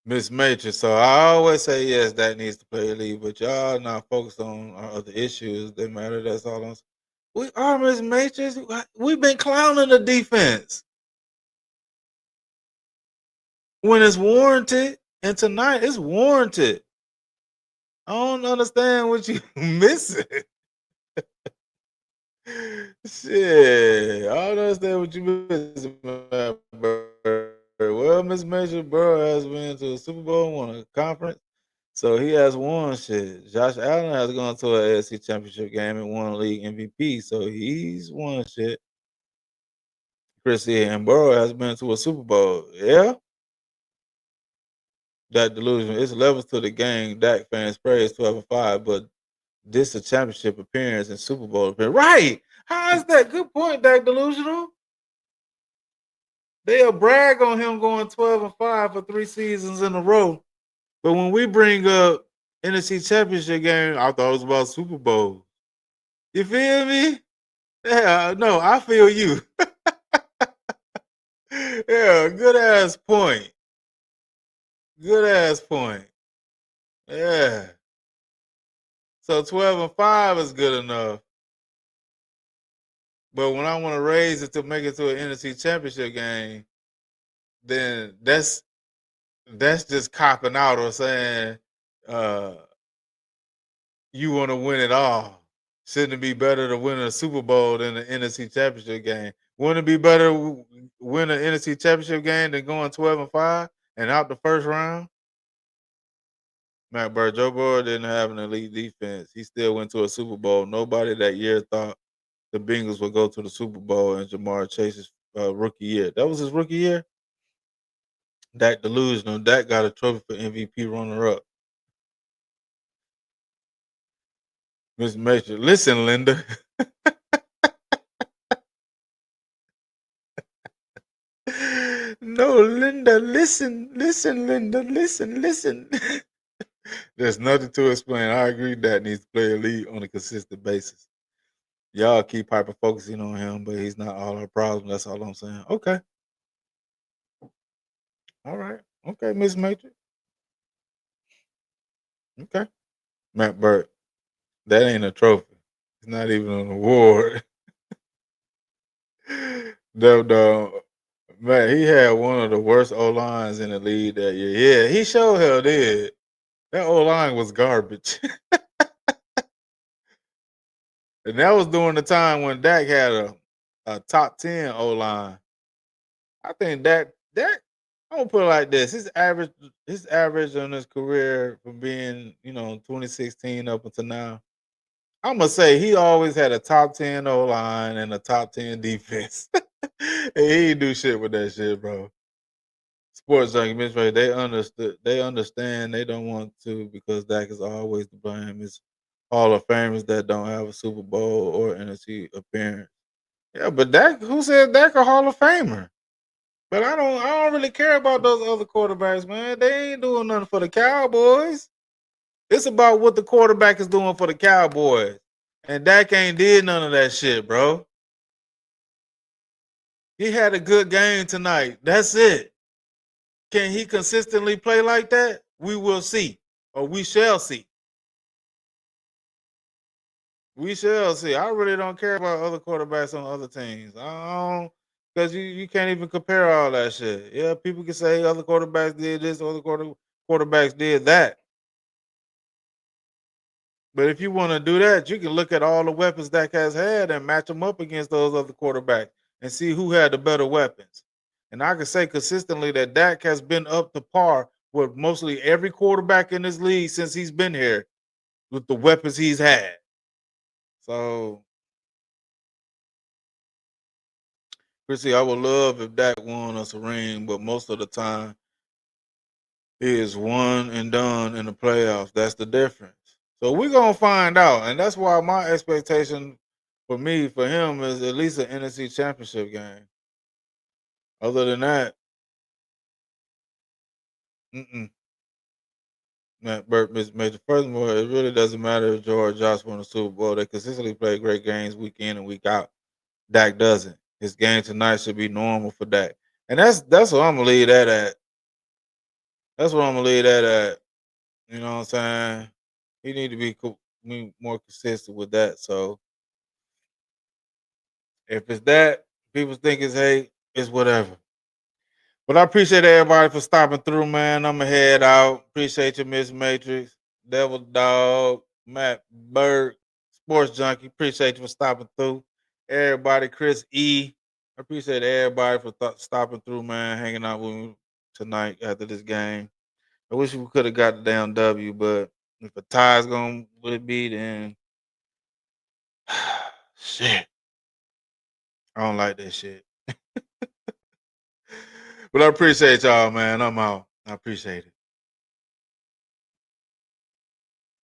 Miss Matrix. So I always say yes, that needs to play a lead, but y'all not focused on our other issues that matter. That's all I'm saying. We are Miss Matrix. We've been clowning the defense when it's warranted, and tonight it's warranted. I don't understand what you missing. Shit, I don't understand what you missing, man. Well, Miss Major Burrow has been to a Super Bowl, won a conference. So he has won shit. Josh Allen has gone to an AFC championship game and won a league MVP. So he's won shit. Chrissy and Burrow has been to a Super Bowl. Yeah. That delusion. It's levels to the game. Dak fans praise 12-5, but this a championship appearance and Super Bowl appearance. Right. How is that? Good point, Dak delusional. They'll brag on him going 12-5 for 3 seasons in a row. But when we bring up NFC championship game, I thought it was about Super Bowl. You feel me? Yeah, no, I feel you. Yeah, good ass point. Good ass point. Yeah. So 12-5 is good enough. But when I want to raise it to make it to an NFC championship game, then that's just copping out or saying uh you want to win it all. Shouldn't it be better to win a Super Bowl than an NFC championship game? Wouldn't it be better to win an NFC championship game than going 12-5 and out the first round? Matt Burr, Joe Burrow didn't have an elite defense. He still went to a Super Bowl. Nobody that year thought the Bengals would go to the Super Bowl in Jamar Chase's rookie year. That was his rookie year. Dak delusional. Dak got a trophy for MVP runner up. Miss Major, listen, Linda. No, Linda, listen, Linda, listen. There's nothing to explain. I agree that needs to play a lead on a consistent basis. Y'all keep hyper focusing on him, but he's not all our problem. That's all I'm saying. Okay. All right. Okay, Miss Matrix. Okay. Matt Burt. That ain't a trophy. It's not even an award. That dog. Man, he had one of the worst O lines in the league that year. Yeah, he sure hell did. That O line was garbage. And that was during the time when Dak had a top 10 O line. I think that I'm gonna put it like this. His average on his career from being, 2016 up until now. I'm gonna say he always had a top 10 O line and a top 10 defense. And he didn't do shit with that shit, bro. Sports documentaries, they understand they don't want to because Dak is always to blame. It's Hall of Famers that don't have a Super Bowl or NFC appearance. Yeah, but Dak, who said Dak a Hall of Famer? But I don't really care about those other quarterbacks, man. They ain't doing nothing for the Cowboys. It's about what the quarterback is doing for the Cowboys. And Dak ain't did none of that shit, bro. He had a good game tonight. That's it. Can he consistently play like that? We will see. Or we shall see. We shall see. I really don't care about other quarterbacks on other teams. I don't, because you can't even compare all that shit. Yeah, people can say other quarterbacks did this, other quarterbacks did that. But if you want to do that, you can look at all the weapons Dak has had and match them up against those other quarterbacks and see who had the better weapons. And I can say consistently that Dak has been up to par with mostly every quarterback in this league since he's been here with the weapons he's had. So, Chrissy, I would love if Dak won us a ring, but most of the time he is one and done in the playoffs. That's the difference. So we're gonna find out, and that's why my expectation for him is at least an NFC Championship game. Other than that, mm-mm. Matt Burke made the first of all, it really doesn't matter if George Josh won the Super Bowl. They consistently play great games week in and week out. Dak doesn't. His game tonight should be normal for Dak. And that's what I'm gonna leave that at. That's what I'm gonna leave that at. You know what I'm saying? He need to be more consistent with that. So if it's that, people think it's hate, it's whatever. But I appreciate everybody for stopping through, man. I'ma head out. Appreciate you, Miss Matrix, Devil Dog, Matt Berg, Sports Junkie. Appreciate you for stopping through. Everybody, Chris E. I appreciate everybody for stopping through, man, hanging out with me tonight after this game. I wish we could have got the damn W, but if a tie's gonna would it be, then shit. I don't like that shit. But I appreciate y'all, man. I'm out. I appreciate it.